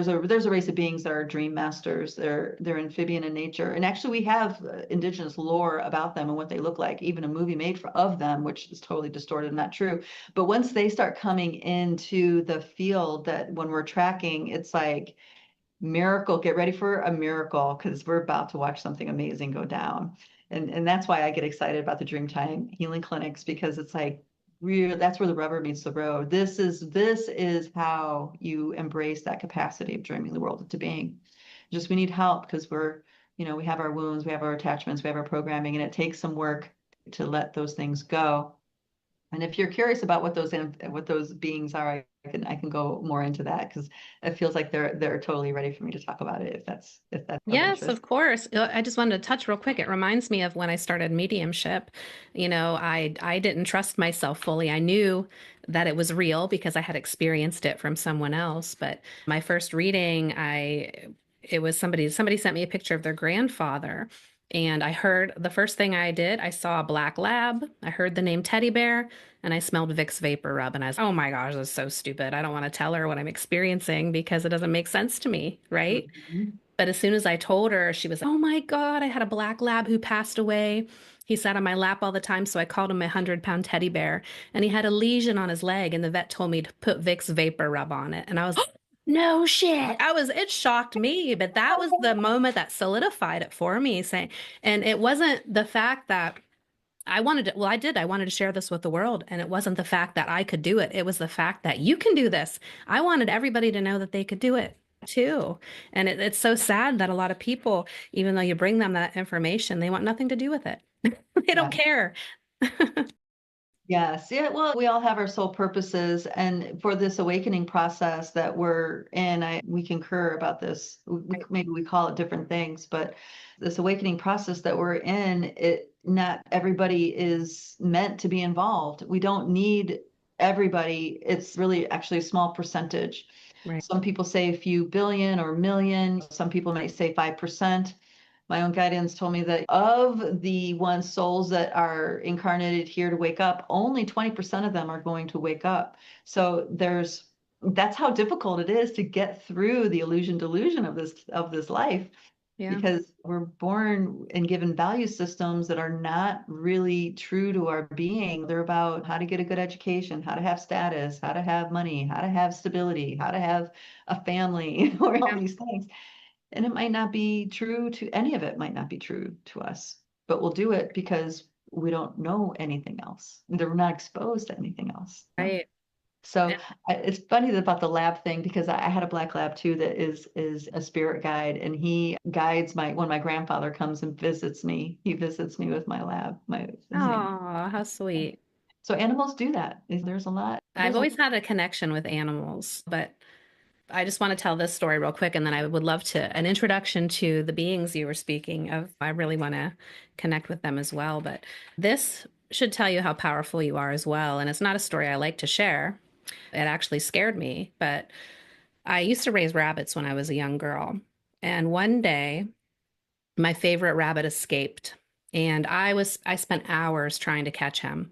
a race of beings that are dream masters. They're amphibian in nature, and actually we have indigenous lore about them and what they look like. Even a movie made of them, which is totally distorted and not true. But once they start coming into the field, that when we're tracking, it's like miracle. Get ready for a miracle because we're about to watch something amazing go down. And that's why I get excited about the Dreamtime healing clinics, because it's like that's where the rubber meets the road. This is how you embrace that capacity of dreaming the world into being. Just we need help because we have our wounds, we have our attachments, we have our programming, and it takes some work to let those things go. And if you're curious about what those beings are, I can go more into that because it feels like they're totally ready for me to talk about it if that's of Yes, interest. of course. I just wanted to touch real quick. It reminds me of when I started mediumship. I didn't trust myself fully. I knew that it was real because I had experienced it from someone else. But my first reading, it was somebody sent me a picture of their grandfather. And I heard the first thing I did, I saw a black lab. I heard the name teddy bear and I smelled Vicks vapor rub. And I was, oh my gosh, this is so stupid. I don't want to tell her what I'm experiencing because it doesn't make sense to me. Right. Mhm. But as soon as I told her, she was like, oh my God, I had a black lab who passed away. He sat on my lap all the time, so I called him my 100-pound teddy bear. And he had a lesion on his leg, and the vet told me to put Vicks vapor rub on it. And I was, no shit. It shocked me, but that was the moment that solidified it for me. And it wasn't the fact that I wanted to, well, I wanted to share this with the world. And it wasn't the fact that I could do it. It was the fact that you can do this. I wanted everybody to know that they could do it too. And it's so sad that a lot of people, even though you bring them that information, they want nothing to do with it. They don't Yeah. care. Yes. Yeah. Well, we all have our soul purposes, and for this awakening process that we're in, we concur about this. Maybe we call it different things, but this awakening process that we're in, not everybody is meant to be involved. We don't need everybody. It's really actually a small percentage. Right. Some people say a few billion or million. Some people might say 5%. My own guidance told me that of the souls that are incarnated here to wake up, only 20% of them are going to wake up. So that's how difficult it is to get through the illusion delusion of this life, Yeah. because we're born and given value systems that are not really true to our being. They're about how to get a good education, how to have status, how to have money, how to have stability, how to have a family, or all Yeah. these things. And it might not be true to any of it, might not be true to us, but we'll do it because we don't know anything else. We're not exposed to anything else. Right. So Yeah. it's funny about the lab thing, because I had a black lab too that is a spirit guide, and he guides when my grandfather comes and visits me. He visits me with my lab. His name. Oh, how sweet. So animals do that. There's a lot. I've There's a always had a connection with animals, but I just want to tell this story real quick, and then I would love an introduction to the beings you were speaking of. I really want to connect with them as well. But this should tell you how powerful you are as well. And it's not a story I like to share. It actually scared me, but I used to raise rabbits when I was a young girl. And one day, my favorite rabbit escaped. And I spent hours trying to catch him.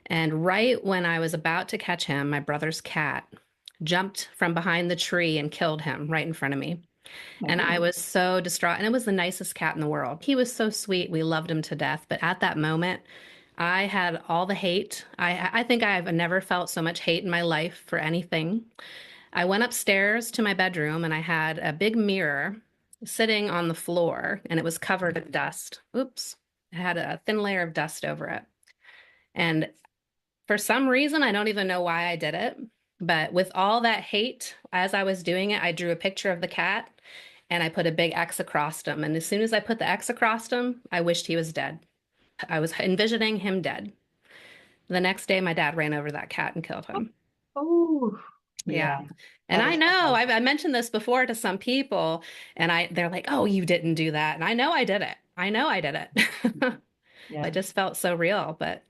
And right when I was about to catch him, my brother's cat jumped from behind the tree and killed him right in front of me. my And I goodness. was so distraught. And it was the nicest cat in the world. He was so sweet. We loved him to death. But at that moment, I had all the hate. I think I've never felt so much hate in my life for anything. I went upstairs to my bedroom and I had a big mirror sitting on the floor and it was covered in dust. Oops. It had a thin layer of dust over it. And for some reason, I don't even know why I did it. But with all that hate, as I was doing it, I drew a picture of the cat and I put a big X across him. And as soon as I put the X across him, I wished he was dead. I was envisioning him dead. The next day, my dad ran over that cat and killed him. Oh, Yeah. yeah, And that I is know hard. I mentioned this before to some people, and they're like, "Oh, you didn't do that." And I know I did it. I know I did it. It Yeah. just felt so real, but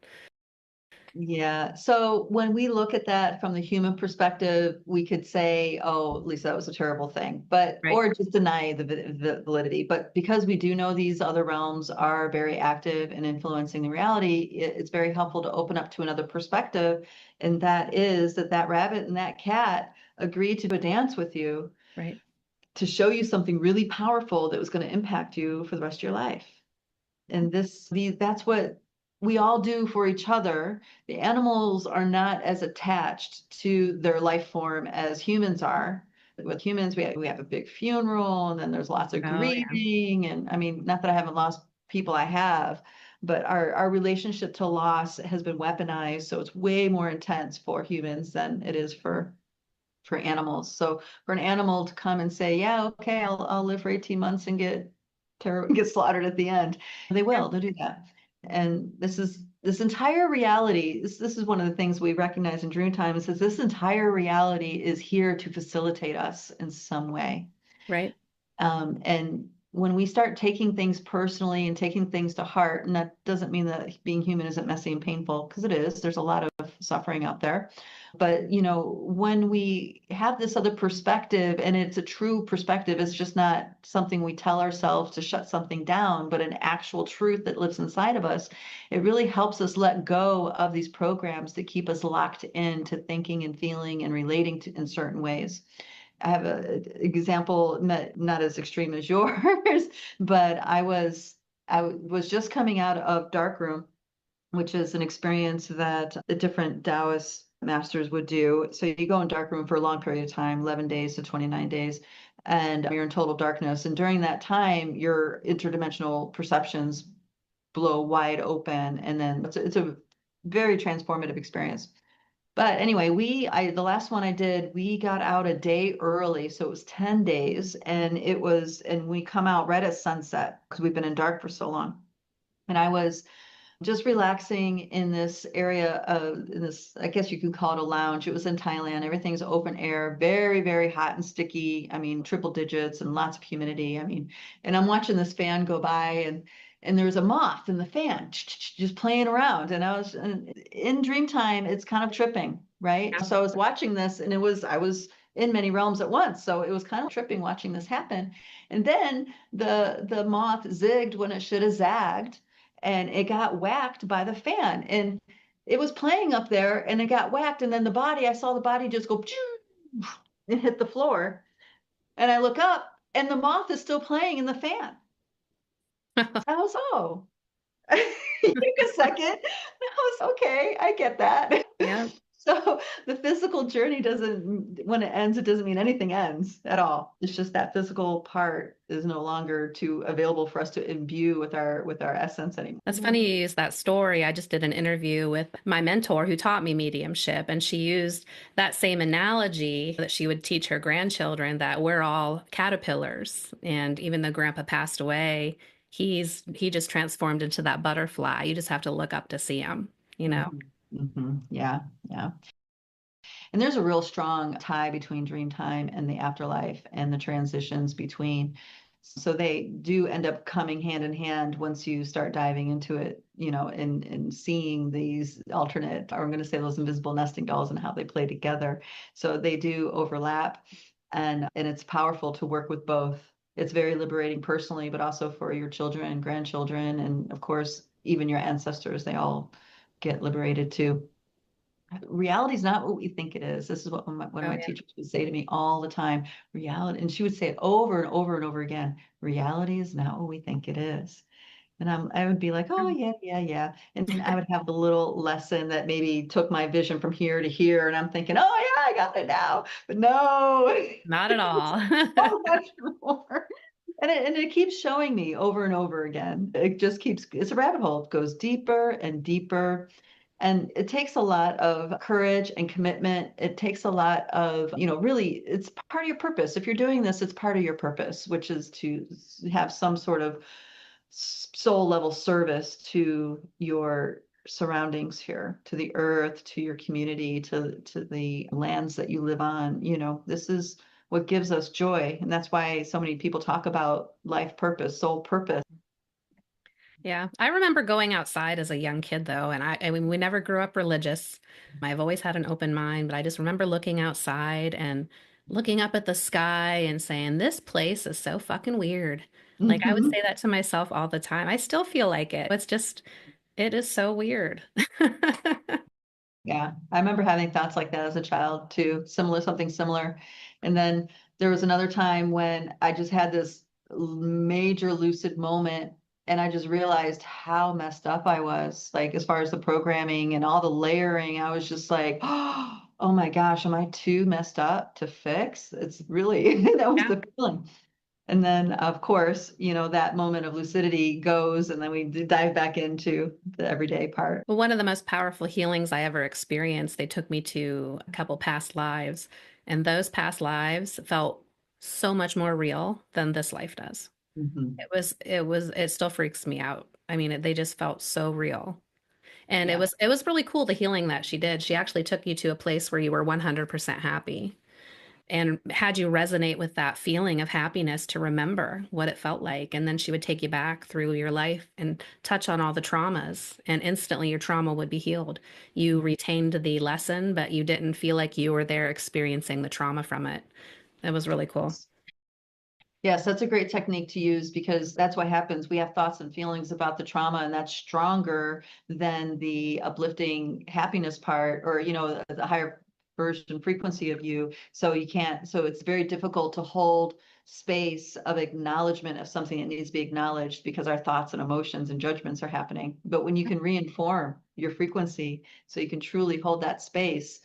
Yeah. So when we look at that from the human perspective, we could say, oh, Lisa, that was a terrible thing, but, right, or just deny the validity. But because we do know these other realms are very active in influencing the reality, it's very helpful to open up to another perspective. And that is that rabbit and that cat agreed to do a dance with you right, to show you something really powerful that was going to impact you for the rest of your life. And that's what we all do for each other. The animals are not as attached to their life form as humans are. With humans, we have a big funeral, and then there's lots of oh yeah, grieving. And I mean, not that I haven't lost people, I have, but our relationship to loss has been weaponized, so it's way more intense for humans than it is for animals. So for an animal to come and say, yeah, okay, I'll live for 18 months and get slaughtered at the end, they'll do that. And this entire reality, this is one of the things we recognize in Dreamtime, is that this entire reality is here to facilitate us in some way. right, And when we start taking things personally and taking things to heart, and that doesn't mean that being human isn't messy and painful, because it is, there's a lot of suffering out there. But, when we have this other perspective and it's a true perspective, it's just not something we tell ourselves to shut something down, but an actual truth that lives inside of us, it really helps us let go of these programs that keep us locked into thinking and feeling and relating to in certain ways. I have an example, not as extreme as yours, but I was just coming out of dark room, which is an experience that the different Taoist masters would do. So you go in dark room for a long period of time, 11 days to 29 days, and you're in total darkness. And during that time, your interdimensional perceptions blow wide open, and then it's a very transformative experience. But anyway, the last one I did, we got out a day early, so it was 10 days, and we come out right at sunset because we've been in dark for so long. And I was just relaxing in this area in this, I guess you could call it a lounge. It was in Thailand. Everything's open air, very, very hot and sticky. I mean, triple digits and lots of humidity. I mean, and I'm watching this fan go by, and there was a moth in the fan just playing around. And in Dreamtime, it's kind of tripping, right? yeah. So I was watching this, and I was in many realms at once. So it was kind of tripping watching this happen. And then the moth zigged when it should have zagged, and it got whacked by the fan, and it was playing up there, and it got whacked, and then I saw the body just go and hit the floor, and I look up, and the moth is still playing in the fan. I was, oh, it took a second. I was, okay, I get that. Yeah. So the physical journey when it ends, it doesn't mean anything ends at all. It's just that physical part is no longer available for us to imbue with our essence anymore. That's funny you use that story. I just did an interview with my mentor who taught me mediumship, and she used that same analogy that she would teach her grandchildren, that we're all caterpillars. And even though grandpa passed away, he just transformed into that butterfly. You just have to look up to see him, you know? Mhm, mhm. Yeah, yeah. And there's a real strong tie between dream time and the afterlife and the transitions between. So they do end up coming hand in hand once you start diving into it, and seeing these alternate, or I'm going to say those invisible nesting dolls and how they play together. So they do overlap, and it's powerful to work with both. It's very liberating personally, but also for your children and grandchildren, and of course, even your ancestors, they all get liberated too. Reality is not what we think it is. This is what one of Oh my yeah. teachers would say to me all the time. Reality, and she would say it over and over and over again. Reality is not what we think it is. And I would be like, oh yeah, yeah, yeah. And I would have the little lesson that maybe took my vision from here to here. And I'm thinking, oh yeah, I got it now. But no, Not at all. so much more. And it keeps showing me over and over again. It's a rabbit hole. It goes deeper and deeper. And it takes a lot of courage and commitment. It takes a lot of, really, it's part of your purpose. If you're doing this, it's part of your purpose, which is to have some sort of soul level service to your surroundings here, to the earth, to your community, to the lands that you live on. This is what gives us joy. And that's why so many people talk about life purpose, soul purpose. Yeah. I remember going outside as a young kid, though, and I mean, we never grew up religious. I've always had an open mind, but I just remember looking outside and looking up at the sky and saying, this place is so fucking weird. Like, I would Mhm. say that to myself all the time. I still feel like it. It is so weird. Yeah, I remember having thoughts like that as a child too, something similar. And then there was another time when I just had this major lucid moment and I just realized how messed up I was, like as far as the programming and all the layering. I was just like, oh my gosh, am I too messed up to fix? It's really, that was Yeah. the feeling. And then, of course, that moment of lucidity goes, and then we dive back into the everyday part. Well, one of the most powerful healings I ever experienced, they took me to a couple past lives, and those past lives felt so much more real than this life does. Mhm. It still freaks me out. I mean, they just felt so real. And Yeah. it was really cool, the healing that she did. She actually took you to a place where you were 100% happy and had you resonate with that feeling of happiness to remember what it felt like. And then she would take you back through your life and touch on all the traumas, and instantly your trauma would be healed. You retained the lesson, but you didn't feel like you were there experiencing the trauma from it. It was really cool. Yes, that's a great technique to use because that's what happens. We have thoughts and feelings about the trauma, and that's stronger than the uplifting happiness part, or the higher version frequency of you. So you can't, so it's very difficult to hold space of acknowledgement of something that needs to be acknowledged because our thoughts and emotions and judgments are happening. But when you can reinform your frequency so you can truly hold that space,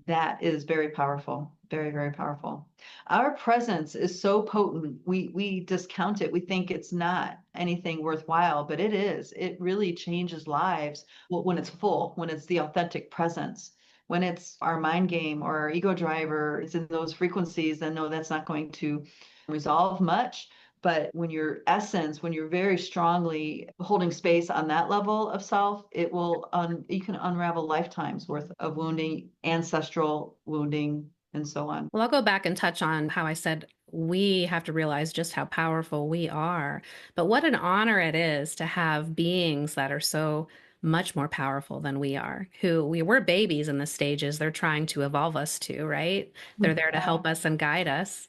that is very powerful, very, very powerful. Our presence is so potent. We discount it. We think it's not anything worthwhile, but it is. It really changes lives when it's full, when it's the authentic presence. When it's our mind game or our ego driver, it's in those frequencies, then no, that's not going to resolve much. But when your essence, when you're very strongly holding space on that level of self, you can unravel lifetimes worth of wounding, ancestral wounding, and so on. Well, I'll go back and touch on how I said we have to realize just how powerful we are. But what an honor it is to have beings that are so much more powerful than we are, we're babies in the stages they're trying to evolve us to, right? They're there to help us and guide us.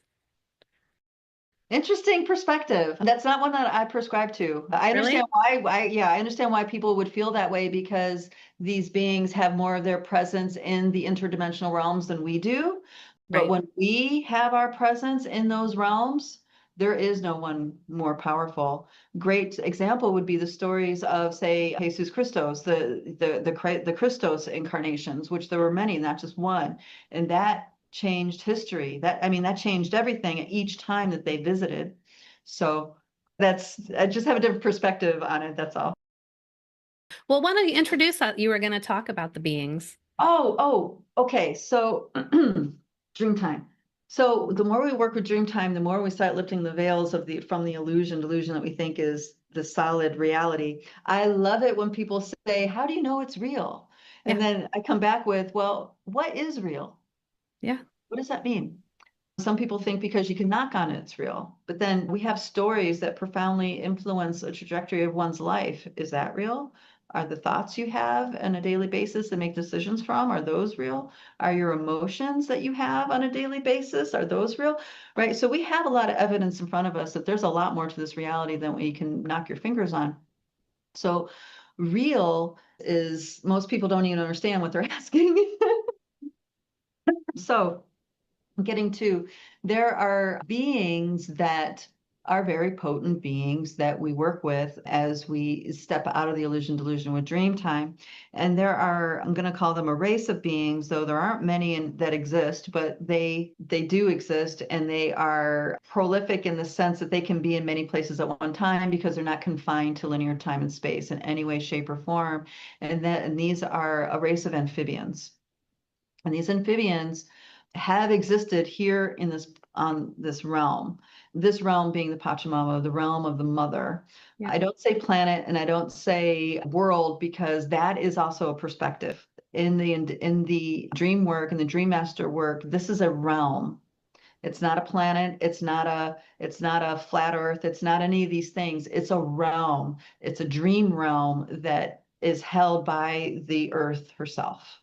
Interesting perspective. That's not one that I prescribe to. I Really? understand yeah, I understand why people would feel that way because these beings have more of their presence in the interdimensional realms than we do. But Right. when we have our presence in those realms, there is no one more powerful. Great example would be the stories of, say, Jesus Christos, the Christos incarnations, which there were many, not just one. And that changed history. That changed everything each time that they visited. So I just have a different perspective on it. That's all. Well, why don't you introduce that? You were going to talk about the beings. Okay. So Dreamtime. So the more we work with Dreamtime, the more we start lifting the veils from the illusion that we think is the solid reality. I love it when people say, "How do you know it's real?" Yeah. And then I come back with, "Well, what is real? Yeah. What does that mean?" Some people think because you can knock on it, it's real. But then we have stories that profoundly influence a trajectory of one's life. Is that real? Are the thoughts you have on a daily basis that make decisions from, are those real? Are your emotions that you have on a daily basis, are those real? Right? So we have a lot of evidence in front of us that there's a lot more to this reality than we can knock your fingers on. So real is, most people don't even understand what they're asking. So getting to, there are beings that are very potent beings that we work with as we step out of the illusion delusion with Dreamtime. And there are, I'm going to call them a race of beings, though there aren't many that exist, but they do exist, and they are prolific in the sense that they can be in many places at one time because they're not confined to linear time and space in any way, shape, or form. And these are a race of amphibians. And these amphibians have existed here in this realm being the Pachamama, the realm of the mother. Yeah. I don't say planet and I don't say world, because that is also a perspective. In the dream work and the dream master work, this is a realm. It's not a planet, it's not a flat earth, it's not any of these things. It's a realm. It's a dream realm that is held by the earth herself.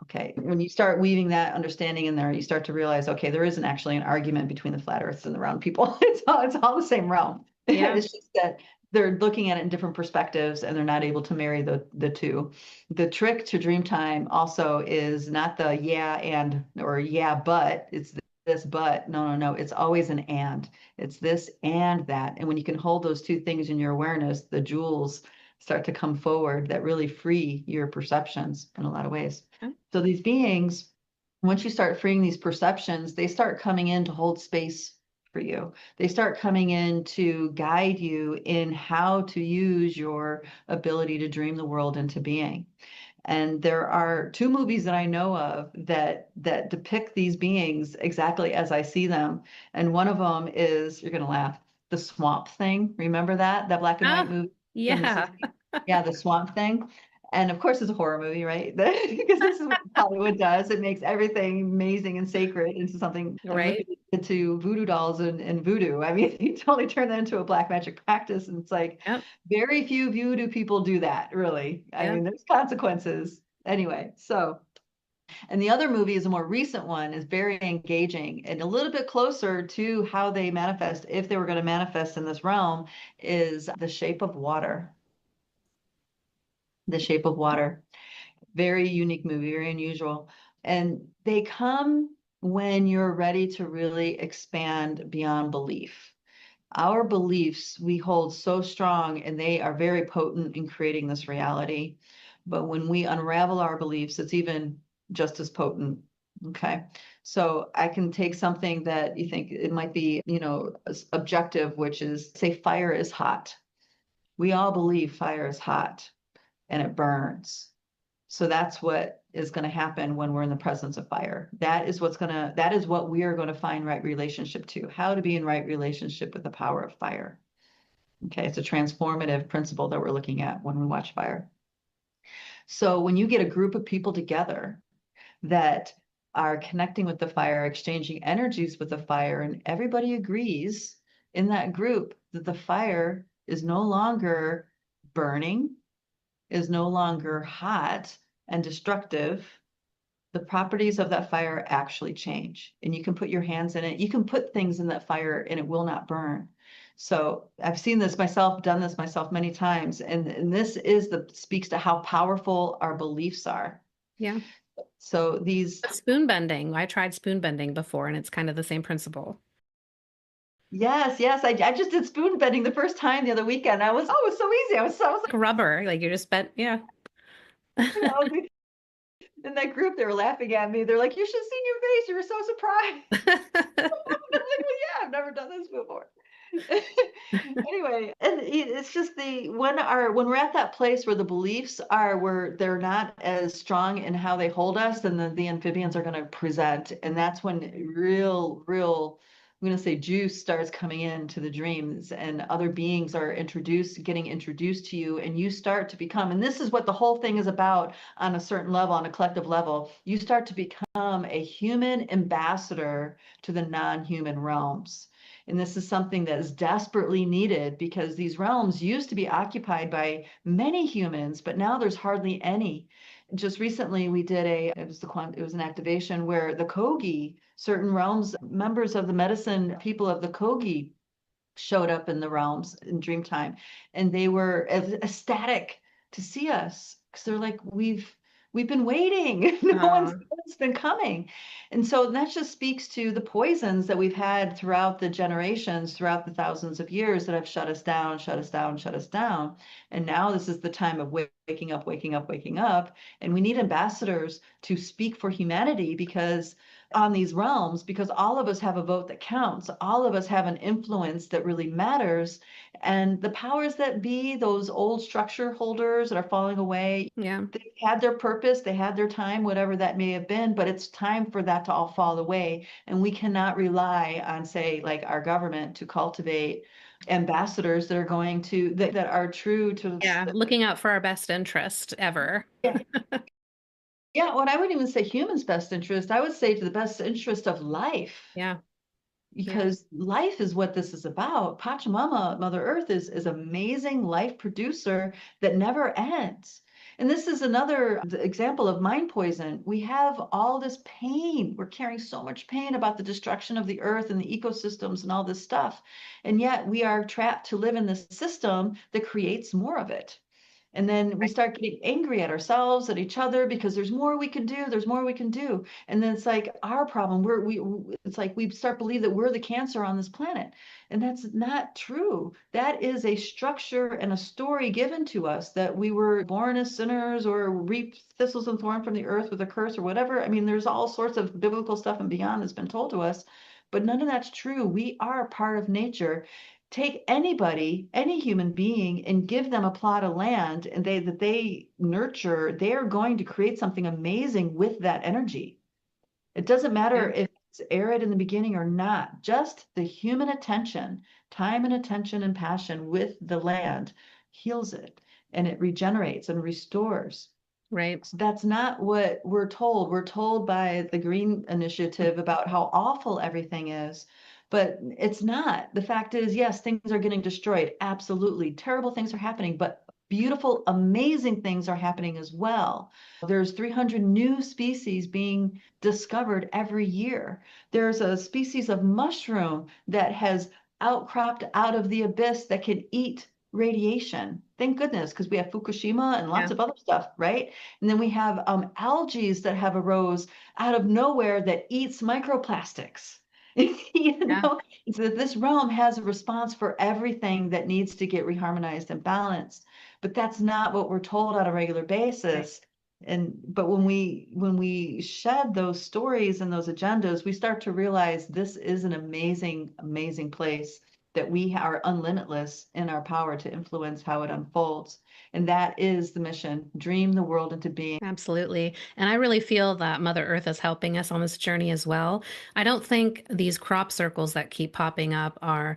Okay, when you start weaving that understanding in there, you start to realize, okay, there isn't actually an argument between the flat earths and the round people. It's all the same realm. Yeah. It's just that they're looking at it in different perspectives and they're not able to marry the two. The trick to Dreamtime also is not the yeah and or yeah but, it's this but. No. It's always an and. It's this and that. And when you can hold those two things in your awareness, the jewels start to come forward that really free your perceptions in a lot of ways. Okay. So these beings, once you start freeing these perceptions, they start coming in to hold space for you. They start coming in to guide you in how to use your ability to dream the world into being. And there are two movies that I know of that depict these beings exactly as I see them. And one of them is, you're going to laugh, The Swamp Thing. Remember that black and white movie from the Yeah. 60s? Yeah, The Swamp Thing. And of course, it's a horror movie, right? Because this is what Hollywood does. It makes everything amazing and sacred into something, Right. into voodoo dolls and voodoo. I mean, they totally turn that into a black magic practice. And it's like, Yep. very few voodoo people do that, really. I Yep. mean, there's consequences. Anyway, so, and the other movie is a more recent one, is very engaging and a little bit closer to how they manifest, if they were going to manifest in this realm, is The Shape of Water. The Shape of Water. Very unique movie, very unusual. And they come when you're ready to really expand beyond belief. Our beliefs we hold so strong, and they are very potent in creating this reality. But when we unravel our beliefs, it's even just as potent. Okay. So I can take something that you think it might be, objective, which is, say, fire is hot. We all believe fire is hot and it burns. So that's what is going to happen when we're in the presence of fire. That is what we are going to find right relationship to, how to be in right relationship with the power of fire. Okay, it's a transformative principle that we're looking at when we watch fire. So when you get a group of people together that are connecting with the fire, exchanging energies with the fire, and everybody agrees in that group that the fire is no longer burning, is no longer hot and destructive, the properties of that fire actually change. And you can put your hands in it. You can put things in that fire and it will not burn. So I've seen this myself, done this myself many times. And this speaks to how powerful our beliefs are. Yeah. So these spoon bending. I tried spoon bending before, and it's kind of the same principle. Yes. I just did spoon bending the first time the other weekend. It was so easy. I was like rubber, like you just bent. Yeah. In that group, they were laughing at me. They're like, "You should have seen your face. You were so surprised." I'm like, "Well, yeah, I've never done this before." Anyway, and it's just when we're at that place where the beliefs are where they're not as strong in how they hold us, then the amphibians are going to present, and that's when real I'm going to say juice starts coming into the dreams, and other beings are getting introduced to you, and you start to become, and this is what the whole thing is about on a certain level, on a collective level, you start to become a human ambassador to the non-human realms. And this is something that is desperately needed because these realms used to be occupied by many humans, but now there's hardly any. Just recently we did it was an activation where the Kogi, certain realms, members of the medicine people of the Kogi showed up in the realms in Dreamtime, and they were ecstatic to see us because they're like, We've been waiting. Uh, It's been coming. And so that just speaks to the poisons that we've had throughout the generations, throughout the thousands of years that have shut us down, shut us down, shut us down. And now this is the time of waking up, waking up, waking up. And we need ambassadors to speak for humanity because on these realms, because all of us have a vote that counts. All of us have an influence that really matters. And the powers that be, those old structure holders that are falling away, yeah. they had their purpose, they had their time, whatever that may have been, but it's time for that to all fall away. And we cannot rely on, say, like our government to cultivate ambassadors that are going to, that are true to, Yeah. Looking out for our best interest ever. yeah. Yeah, well, I wouldn't even say humans' best interest. I would say to the best interest of life. Yeah. Yeah. Because life is what this is about. Pachamama, Mother Earth, is amazing life producer that never ends. And this is another example of mind poison. We have all this pain. We're carrying so much pain about the destruction of the earth and the ecosystems and all this stuff. And yet we are trapped to live in this system that creates more of it. And then we start getting angry at ourselves, at each other, because there's more we can do. There's more we can do. And then it's like our problem. It's like we start believe that we're the cancer on this planet. And that's not true. That is a structure and a story given to us that we were born as sinners or reap thistles and thorn from the earth with a curse or whatever. I mean, there's all sorts of biblical stuff and beyond that's been told to us, but none of that's true. We are part of nature. Take anybody, any human being, and give them a plot of land and they nurture, they are going to create something amazing with that energy. It doesn't matter Yeah. if it's arid in the beginning or not, just the human attention, time and attention and passion with the land heals it and it regenerates and restores. Right. So that's not what we're told. We're told by the Green Initiative about how awful everything is, but it's not. The fact is, yes, things are getting destroyed. Absolutely. Terrible things are happening, but beautiful, amazing things are happening as well. There's 300 new species being discovered every year. There's a species of mushroom that has outcropped out of the abyss that can eat radiation. Thank goodness, because we have Fukushima and lots Yeah. of other stuff, right? And then we have algae that have arose out of nowhere that eats microplastics. You Yeah. know, so that this realm has a response for everything that needs to get reharmonized and balanced. But that's not what we're told on a regular Right. basis. And but when we shed those stories and those agendas, we start to realize this is an amazing, amazing place that we are unlimitless in our power to influence how it unfolds. And that is the mission, dream the world into being. Absolutely. And I really feel that Mother Earth is helping us on this journey as well. I don't think these crop circles that keep popping up are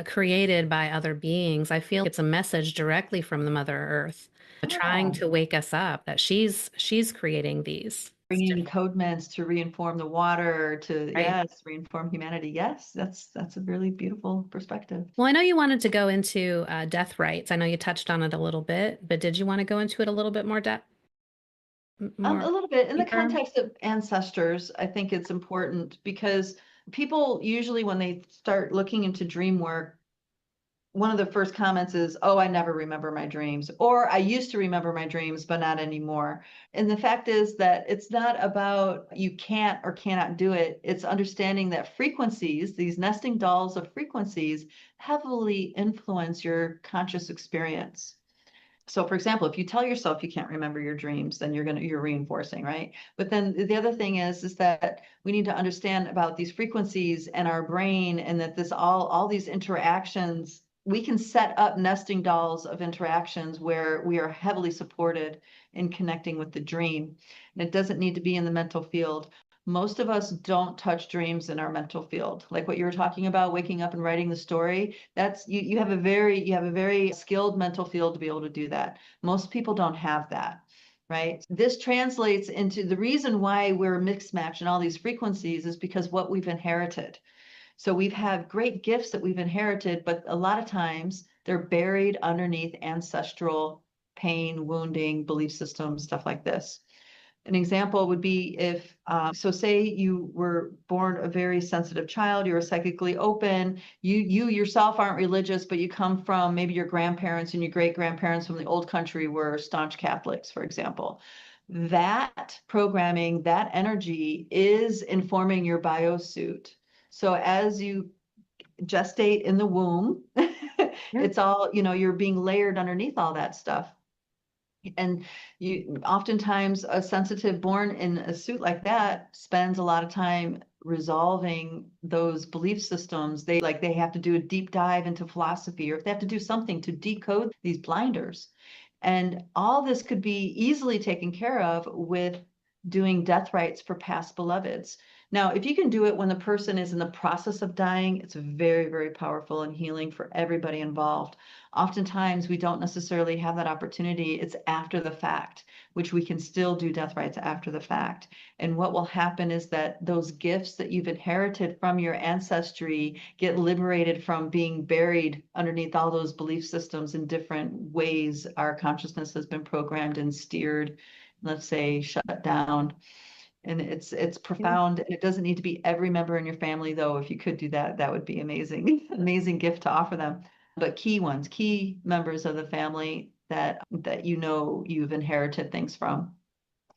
created by other beings. I feel it's a message directly from the Mother Earth, trying Yeah. to wake us up that she's creating these. Bringing codements to reinform the water, to, Right. yes, reinform humanity. Yes, that's a really beautiful perspective. Well, I know you wanted to go into death rights. I know you touched on it a little bit, but did you want to go into it a little bit more depth, more A little bit in the deeper? context of ancestors, I think it's important because people usually, when they start looking into dream work, one of the first comments is, oh, I never remember my dreams, or I used to remember my dreams, but not anymore. And the fact is that it's not about you can't or cannot do it. It's understanding that frequencies, these nesting dolls of frequencies, heavily influence your conscious experience. So for example, if you tell yourself you can't remember your dreams, then you're reinforcing, right? But then the other thing is that we need to understand about these frequencies and our brain, and that this all these interactions, we can set up nesting dolls of interactions where we are heavily supported in connecting with the dream. And it doesn't need to be in the mental field. Most of us don't touch dreams in our mental field. Like what you were talking about, waking up and writing the story, that's you have a very skilled mental field to be able to do that. Most people don't have that, right? This translates into the reason why we're mixed match in all these frequencies is because what we've inherited. So we've had great gifts that we've inherited, but a lot of times they're buried underneath ancestral pain, wounding, belief systems, stuff like this. An example would be if, so say you were born a very sensitive child, you were psychically open, you yourself aren't religious, but you come from maybe your grandparents and your great grandparents from the old country were staunch Catholics, for example. that programming, that energy is informing your biosuit. So as you gestate in the womb, it's all, you're being layered underneath all that stuff. And you oftentimes a sensitive born in a suit like that spends a lot of time resolving those belief systems. They have to do a deep dive into philosophy, or if they have to do something to decode these blinders. And all this could be easily taken care of with doing death rites for past beloveds. Now, if you can do it when the person is in the process of dying, it's very, very powerful and healing for everybody involved. Oftentimes, we don't necessarily have that opportunity. It's after the fact, which we can still do death rites after the fact. And what will happen is that those gifts that you've inherited from your ancestry get liberated from being buried underneath all those belief systems in different ways. Our consciousness has been programmed and steered, let's say, shut down. And it's profound. It doesn't need to be every member in your family, though. If you could do that, that would be amazing. Amazing gift to offer them. But key ones, key members of the family that you've inherited things from.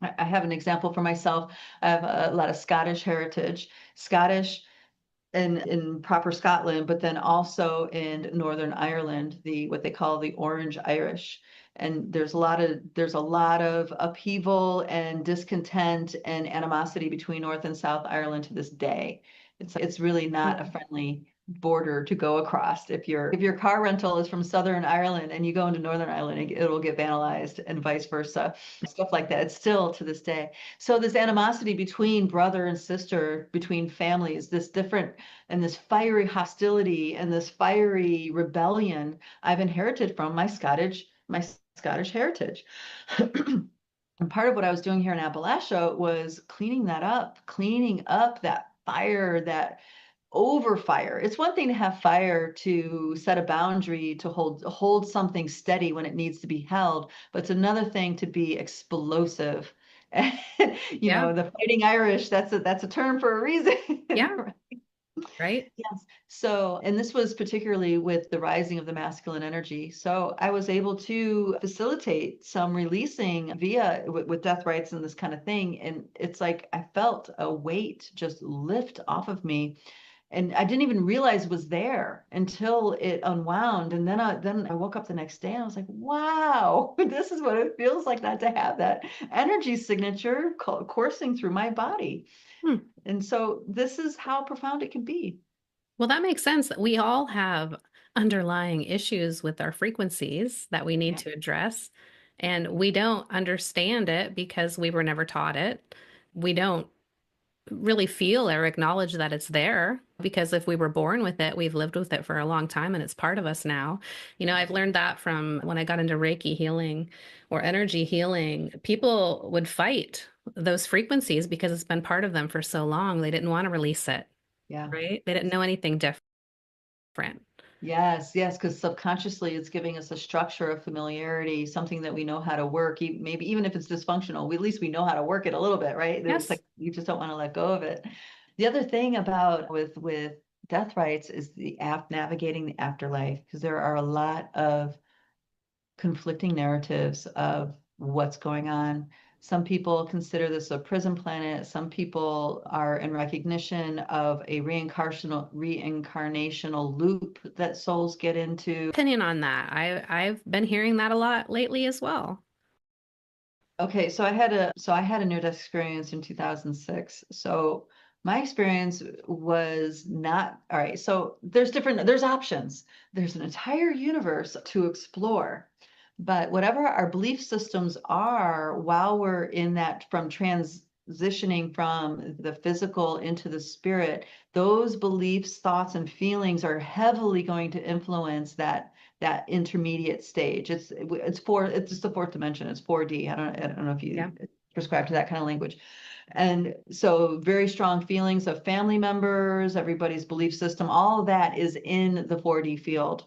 I have an example for myself. I have a lot of Scottish heritage, Scottish in proper Scotland, but then also in Northern Ireland, what they call the Orange Irish. And there's a lot of upheaval and discontent and animosity between North and South Ireland to this day. It's really not a friendly border to go across. If your car rental is from Southern Ireland and you go into Northern Ireland, it'll get vandalized, and vice versa. Stuff like that. It's still to this day. So this animosity between brother and sister, between families, this fiery hostility and this fiery rebellion I've inherited from my Scottish heritage. And part of what I was doing here in Appalachia was cleaning up that fire, that overfire. It's one thing to have fire to set a boundary, to hold something steady when it needs to be held, but it's another thing to be explosive. Yeah. The Fighting Irish, that's a term for a reason. Yeah. Right. Yes. So, and this was particularly with the rising of the masculine energy. So I was able to facilitate some releasing with death rites and this kind of thing. And it's like I felt a weight just lift off of me. And I didn't even realize it was there until it unwound. And then I woke up the next day and I was like, wow, this is what it feels like not to have that energy signature coursing through my body. And so this is how profound it can be. Well, that makes sense. We all have underlying issues with our frequencies that we need to address. And we don't understand it because we were never taught it. We don't really feel or acknowledge that it's there, because if we were born with it, we've lived with it for a long time and it's part of us now. I've learned that from when I got into Reiki healing or energy healing. People would fight those frequencies because it's been part of them for so long. They didn't want to release it. Yeah. Right? They didn't know anything different. Yes, because subconsciously it's giving us a structure of familiarity, something that we know how to work. Maybe even if it's dysfunctional, at least we know how to work it a little bit, right? Yes. It's like you just don't want to let go of it. The other thing about with death rites is navigating the afterlife, because there are a lot of conflicting narratives of what's going on. Some people consider this a prison planet. Some people are in recognition of a reincarnational loop that souls get into. Opinion on that. I've been hearing that a lot lately as well. Okay, so I had a near-death experience in 2006. So my experience was not all right. So there's options. There's an entire universe to explore. But whatever our belief systems are while we're in that, from transitioning from the physical into the spirit, those beliefs, thoughts, and feelings are heavily going to influence that intermediate stage. It's just the fourth dimension. It's 4D. I don't know if you prescribe to that kind of language. And so very strong feelings of family members, everybody's belief system, all of that is in the 4D field.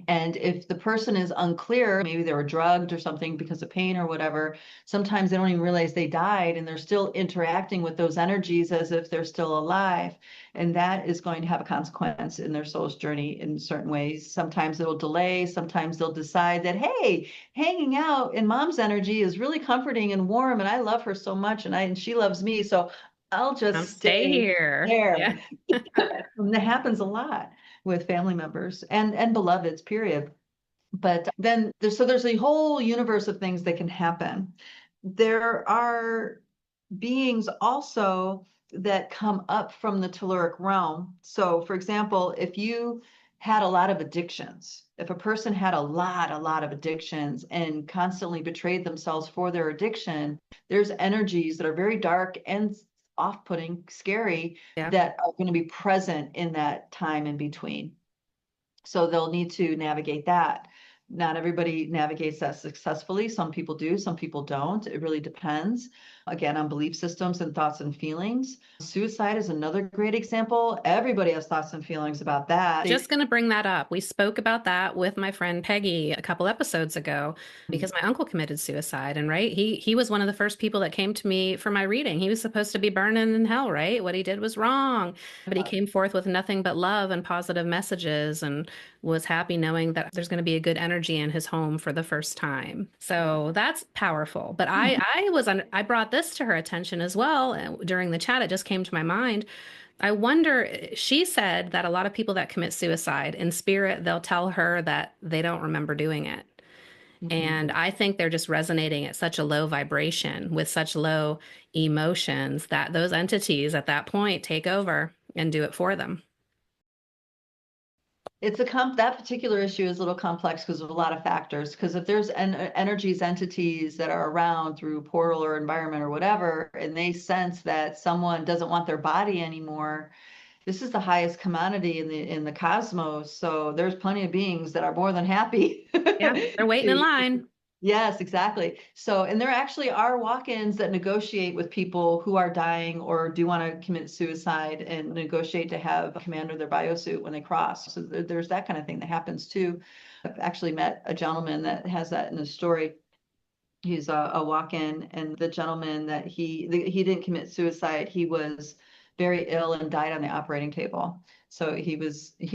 And if the person is unclear, maybe they were drugged or something because of pain or whatever, sometimes they don't even realize they died and they're still interacting with those energies as if they're still alive. And that is going to have a consequence in their soul's journey in certain ways. Sometimes it'll delay, sometimes they'll decide that, hey, hanging out in mom's energy is really comforting and warm, and I love her so much, and she loves me. So I'll just Stay stay here. there. Yeah. And that happens a lot with family members and beloveds, period. But then there's a whole universe of things that can happen. There are beings also that come up from the telluric realm. So, for example, if you had a lot of addictions, if a person had a lot of addictions and constantly betrayed themselves for their addiction, there's energies that are very dark and off-putting, scary, Yeah. that are going to be present in that time in between. So they'll need to navigate that. Not everybody navigates that successfully. Some people do, some people don't. It really depends, again, on belief systems and thoughts and feelings. Suicide is another great example. Everybody has thoughts and feelings about that. Just going to bring that up. We spoke about that with my friend Peggy a couple episodes ago because my uncle committed suicide. And right, he was one of the first people that came to me for my reading. He was supposed to be burning in hell, right? What he did was wrong, but he came forth with nothing but love and positive messages and was happy knowing that there's going to be a good energy in his home for the first time. So that's powerful. But I brought this to her attention as well during the chat. It just came to my mind. I wonder, she said that a lot of people that commit suicide in spirit, they'll tell her that they don't remember doing it. And I think they're just resonating at such a low vibration with such low emotions that those entities at that point take over and do it for them. That particular issue is a little complex because of a lot of factors. Because if there's energies, entities that are around through portal or environment or whatever, and they sense that someone doesn't want their body anymore, this is the highest commodity in the cosmos. So there's plenty of beings that are more than happy. Yeah, they're waiting in line. Yes, exactly. So, and there actually are walk-ins that negotiate with people who are dying or do want to commit suicide and negotiate to have a commander their biosuit when they cross. So there's that kind of thing that happens too. I've actually met a gentleman that has that in his story. He's a walk-in, and the gentleman that he didn't commit suicide. He was very ill and died on the operating table. So he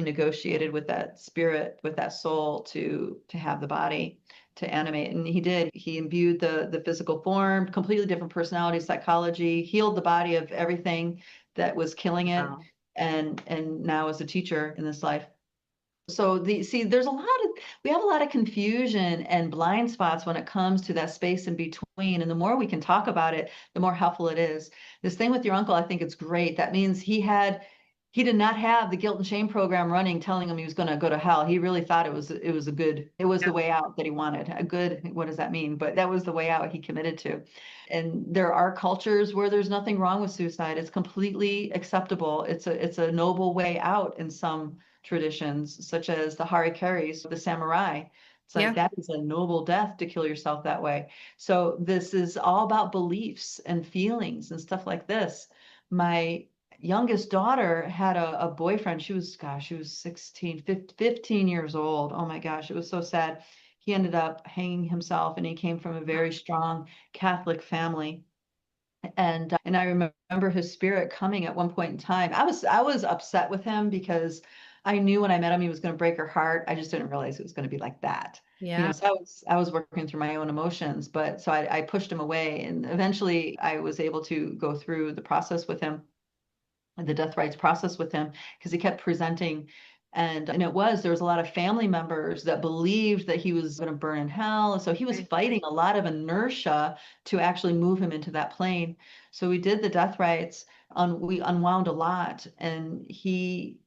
negotiated with that spirit, with that soul to have the body to animate. And he did. He imbued the physical form, completely different personality, psychology, healed the body of everything that was killing it, Wow. and now is a teacher in this life. So there's we have a lot of confusion and blind spots when it comes to that space in between. And the more we can talk about it, the more helpful it is. This thing with your uncle, I think it's great. That means he did not have the guilt and shame program running, telling him he was going to go to hell. He really thought it was the way out that he wanted. A good, what does that mean? But that was the way out he committed to. And there are cultures where there's nothing wrong with suicide. It's completely acceptable. It's a noble way out in some traditions, such as the harikaris, the samurai. It's like Yeah. that is a noble death to kill yourself that way. So this is all about beliefs and feelings and stuff like this. My youngest daughter had a boyfriend. She was 16, 15 years old. Oh my gosh, it was so sad. He ended up hanging himself, and he came from a very strong Catholic family. And I remember his spirit coming at one point in time. I was upset with him because I knew when I met him he was going to break her heart. I just didn't realize it was going to be like that. Yeah. So I was working through my own emotions, but so I pushed him away, and eventually I was able to go through the process with him, the death rites process with him, because he kept presenting. And there was a lot of family members that believed that he was going to burn in hell. And so he was fighting a lot of inertia to actually move him into that plane. So we did the death rites, we unwound a lot, and he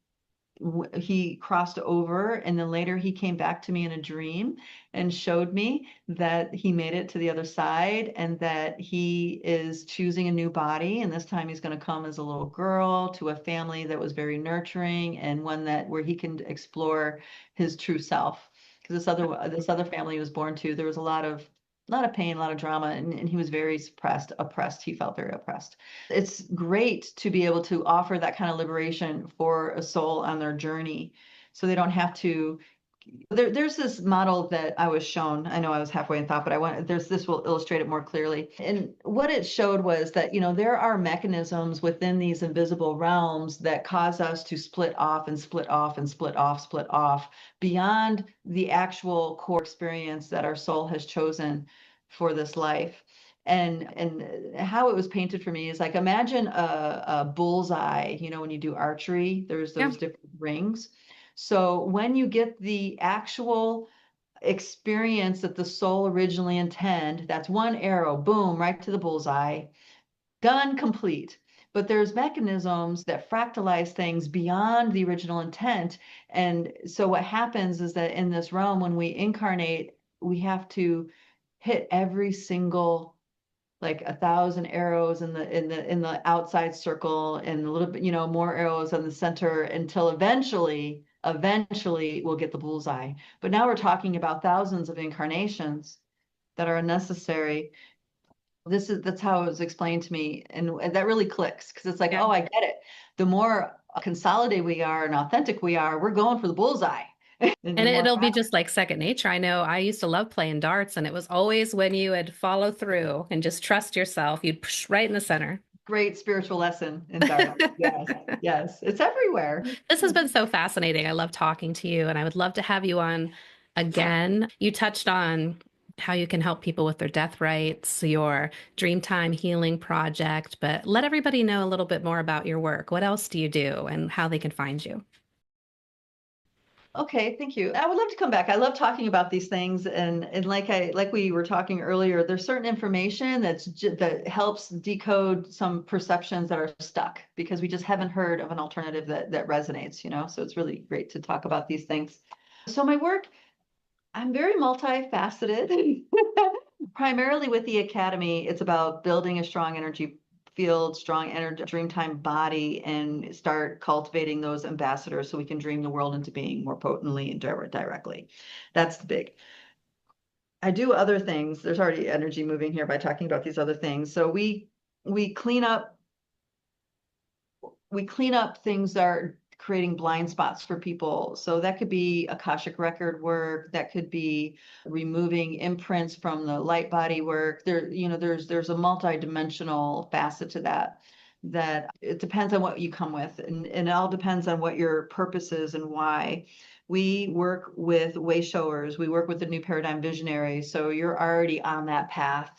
crossed over, and then later he came back to me in a dream and showed me that he made it to the other side, and that he is choosing a new body, and this time he's going to come as a little girl to a family that was very nurturing, and one where he can explore his true self. Because this other family he was born to, there was a lot of pain, a lot of drama, and he was very oppressed. He felt very oppressed. It's great to be able to offer that kind of liberation for a soul on their journey, so they don't have to there's this model that I was shown. I know I was halfway in thought, but this will illustrate it more clearly. And what it showed was that, there are mechanisms within these invisible realms that cause us to split off and split off and split off beyond the actual core experience that our soul has chosen for this life. And how it was painted for me is like, imagine a bullseye, when you do archery, there's those different rings. So when you get the actual experience that the soul originally intended, that's one arrow, boom, right to the bullseye, done, complete. But there's mechanisms that fractalize things beyond the original intent. And so what happens is that in this realm, when we incarnate, we have to hit every single, like 1,000 arrows in the outside circle, and a little bit, more arrows in the center, until eventually we'll get the bullseye. But now we're talking about thousands of incarnations that are unnecessary. That's how it was explained to me, and that really clicks, because it's like, oh, I get it. The more consolidated we are and authentic we are, we're going for the bullseye. And it'll be just like second nature. I know I used to love playing darts, and it was always when you would follow through and just trust yourself, you'd push right in the center. Great spiritual lesson in darts. Yes, yes, it's everywhere. This has been so fascinating. I love talking to you, and I would love to have you on again. You touched on how you can help people with their death rights, your Dreamtime healing project, but let everybody know a little bit more about your work. What else do you do and how they can find you? Okay, thank you. I would love to come back. I love talking about these things, and like we were talking earlier, there's certain information that helps decode some perceptions that are stuck, because we just haven't heard of an alternative that resonates, So it's really great to talk about these things. So my work, I'm very multifaceted. Primarily with the Academy, it's about building a strong energy field, strong energy, Dreamtime body, and start cultivating those ambassadors so we can dream the world into being more potently and directly. That's the big. I do other things. There's already energy moving here by talking about these other things. So we clean up things that are creating blind spots for people. So that could be Akashic record work, that could be removing imprints from the Lightbody work. There's a multidimensional facet to that it depends on what you come with, and it all depends on what your purpose is and why. We work with way showers, we work with the new paradigm visionaries. So you're already on that path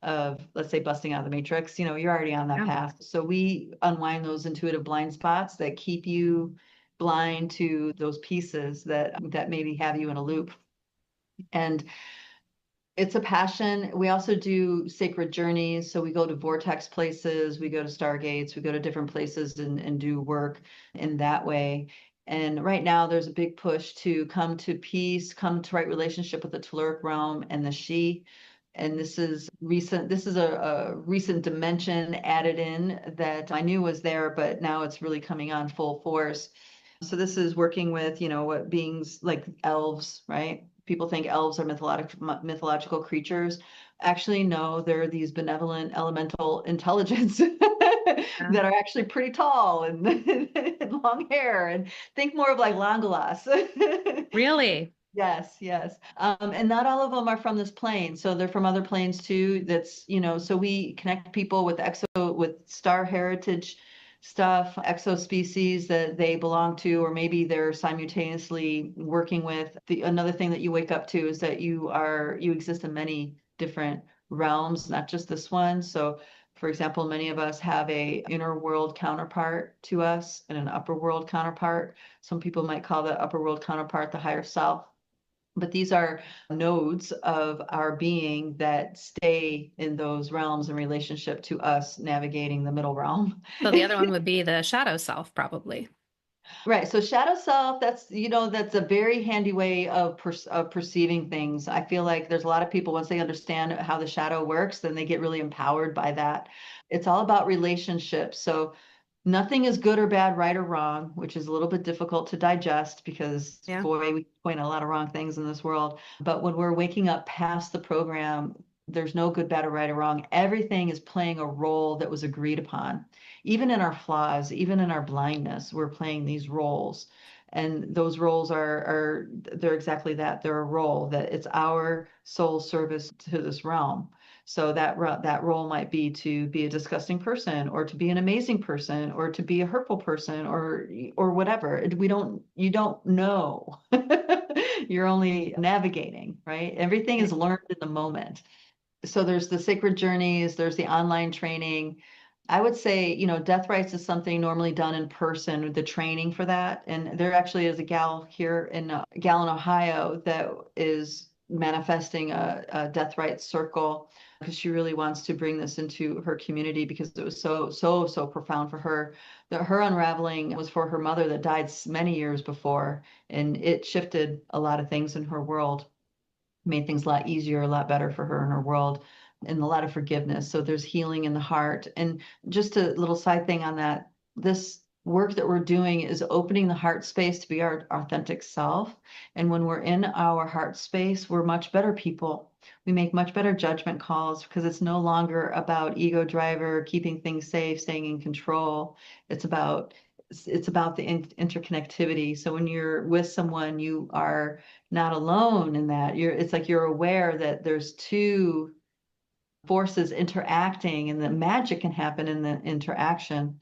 of, let's say, busting out of the matrix, you're already on that path. So we unwind those intuitive blind spots that keep you blind to those pieces that maybe have you in a loop. And it's a passion. We also do sacred journeys. So we go to vortex places, we go to stargates, we go to different places and do work in that way. And right now there's a big push to come to peace, come to right relationship with the telluric realm and the she. And this is recent. This is a recent dimension added in that I knew was there, but now it's really coming on full force. So this is working with, what beings like elves, right? People think elves are mythological creatures. Actually, no, they're these benevolent elemental intelligence that are actually pretty tall and, and long hair, and think more of like Langelas. Really? Yes, yes. And not all of them are from this plane. So they're from other planes too. So we connect people with with star heritage stuff, exospecies that they belong to, or maybe they're simultaneously working with. Another thing that you wake up to is that you exist in many different realms, not just this one. So for example, many of us have a inner world counterpart to us and an upper world counterpart. Some people might call the upper world counterpart the higher self. But these are nodes of our being that stay in those realms in relationship to us navigating the middle realm. So the other one would be the shadow self, probably. Right. So shadow self, that's a very handy way of perceiving things. I feel like there's a lot of people, once they understand how the shadow works, then they get really empowered by that. It's all about relationships. So nothing is good or bad, right or wrong, which is a little bit difficult to digest because, boy, we point out a lot of wrong things in this world. But when we're waking up past the program, there's no good, bad, or right or wrong. Everything is playing a role that was agreed upon. Even in our flaws, even in our blindness, we're playing these roles. And those roles they're exactly that. They're a role that it's our soul service to this realm. So that role might be to be a disgusting person, or to be an amazing person, or to be a hurtful person, or whatever. You don't know. You're only navigating, right? Everything is learned in the moment. So there's the sacred journeys, there's the online training. I would say, death rites is something normally done in person, the training for that. And there actually is a gal here a gal in Ohio that is manifesting a death rites circle, because she really wants to bring this into her community, because it was so profound for her. Her unraveling was for her mother that died many years before, and it shifted a lot of things in her world, made things a lot easier, a lot better for her in her world, and a lot of forgiveness. So there's healing in the heart. And just a little side thing on that, this work that we're doing is opening the heart space to be our authentic self. And when we're in our heart space, we're much better people. We make much better judgment calls, because it's no longer about ego driver, keeping things safe, staying in control. It's about the interconnectivity. So when you're with someone, you are not alone in that. It's like you're aware that there's two forces interacting, and the magic can happen in the interaction.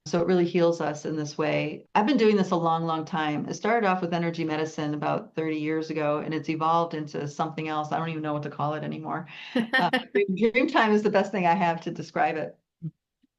So it really heals us in this way. I've been doing this a long time. It started off with energy medicine about 30 years ago, and it's evolved into something else. I don't even know what to call it anymore. Dreamtime is the best thing I have to describe it.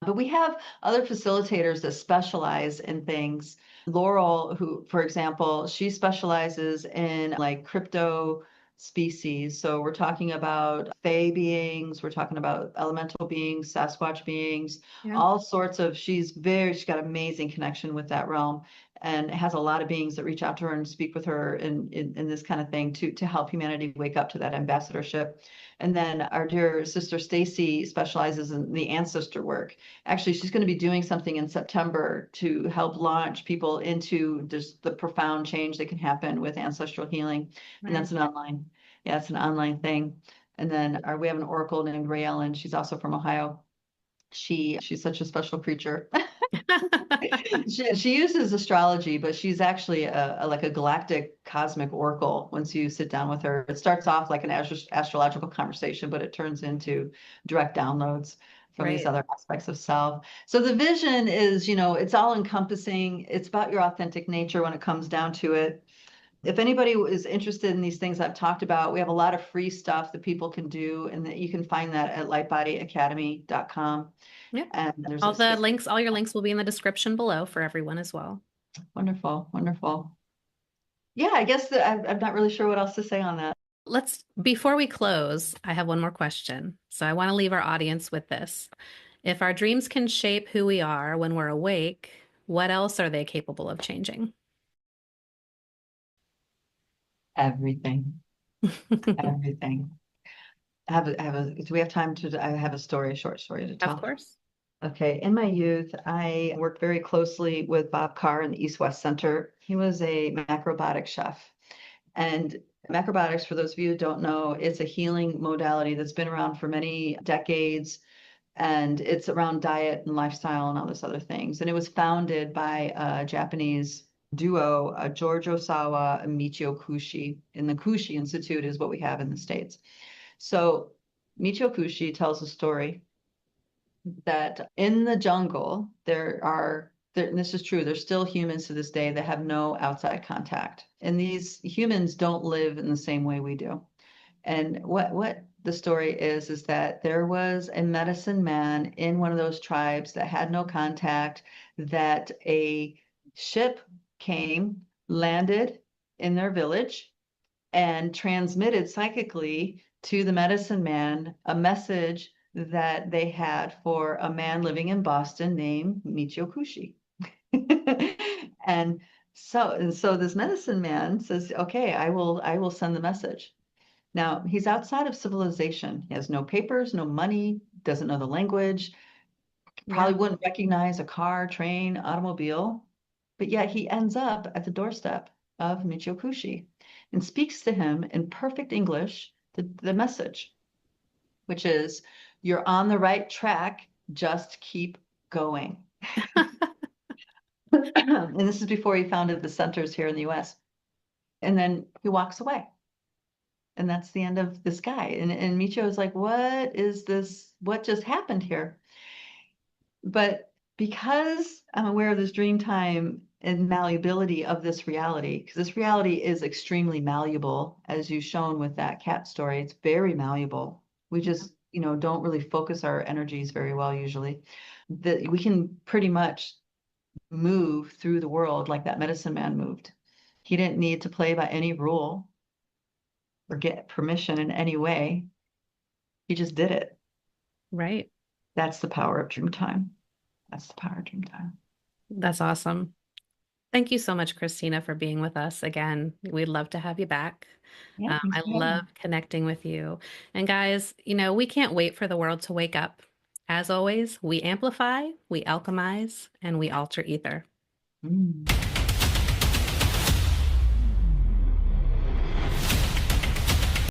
But we have other facilitators that specialize in things. Laurel, who, for example, she specializes in like crypto species. So we're talking about fae beings, we're talking about elemental beings, Sasquatch beings, Yeah. all sorts of, she's got amazing connection with that realm, and has a lot of beings that reach out to her and speak with her in this kind of thing to help humanity wake up to that ambassadorship. And then our dear sister Stacy specializes in the ancestor work. Actually, she's going to be doing something in September to help launch people into just the profound change that can happen with ancestral healing. And that's it's an online thing. And then we have an oracle named Ray Ellen. She's also from Ohio. She's such a special creature. She uses astrology, but she's actually like a galactic cosmic oracle. Once you sit down with her, it starts off like an astrological conversation, but it turns into direct downloads from these other aspects of self. So the vision is, it's all encompassing. It's about your authentic nature when it comes down to it. If anybody is interested in these things I've talked about, we have a lot of free stuff that people can do, and that you can find that at lightbodyacademy.com. Yeah. And there's all your links will be in the description below for everyone as well. Wonderful. Yeah, I guess I'm not really sure what else to say on that. Before we close, I have one more question. So I want to leave our audience with this. If our dreams can shape who we are when we're awake, what else are they capable of changing? Everything. Everything. Do we have time I have a short story to tell? Of course. Okay. In my youth, I worked very closely with Bob Carr in the East West Center. He was a macrobiotic chef. And macrobiotics, for those of you who don't know, it's a healing modality that's been around for many decades. And it's around diet and lifestyle and all those other things. And it was founded by a Japanese duo, George Osawa and Michio Kushi. And the Kushi Institute is what we have in the States. So Michio Kushi tells a story that in the jungle, and this is true, there's still humans to this day that have no outside contact. And these humans don't live in the same way we do. And what the story is that there was a medicine man in one of those tribes that had no contact, that a ship came, landed in their village, and transmitted psychically to the medicine man a message that they had for a man living in Boston named Michio Kushi. And so this medicine man says, okay, I will send the message. Now, he's outside of civilization. He has no papers, no money, doesn't know the language, probably wouldn't recognize a car, train, automobile, but yet he ends up at the doorstep of Michio Kushi and speaks to him in perfect English the message, which is, you're on the right track, just keep going. And this is before he founded the centers here in the US. And then he walks away. And that's the end of this guy. And Michio is like, what is this? What just happened here? But because I'm aware of this dream time and malleability of this reality, because this reality is extremely malleable, as you've shown with that cat story, it's very malleable. We just, don't really focus our energies very well usually. That we can pretty much move through the world like that medicine man moved. He didn't need to play by any rule or get permission in any way. He just did it. Right. That's the power of dream time. That's the power of dream time. That's awesome. Thank you so much, Christina, for being with us again. We'd love to have you back. Yeah, thanks I for having love me. connecting with you. And guys, we can't wait for the world to wake up. As always, we amplify, we alchemize, and we alter ether. Mm.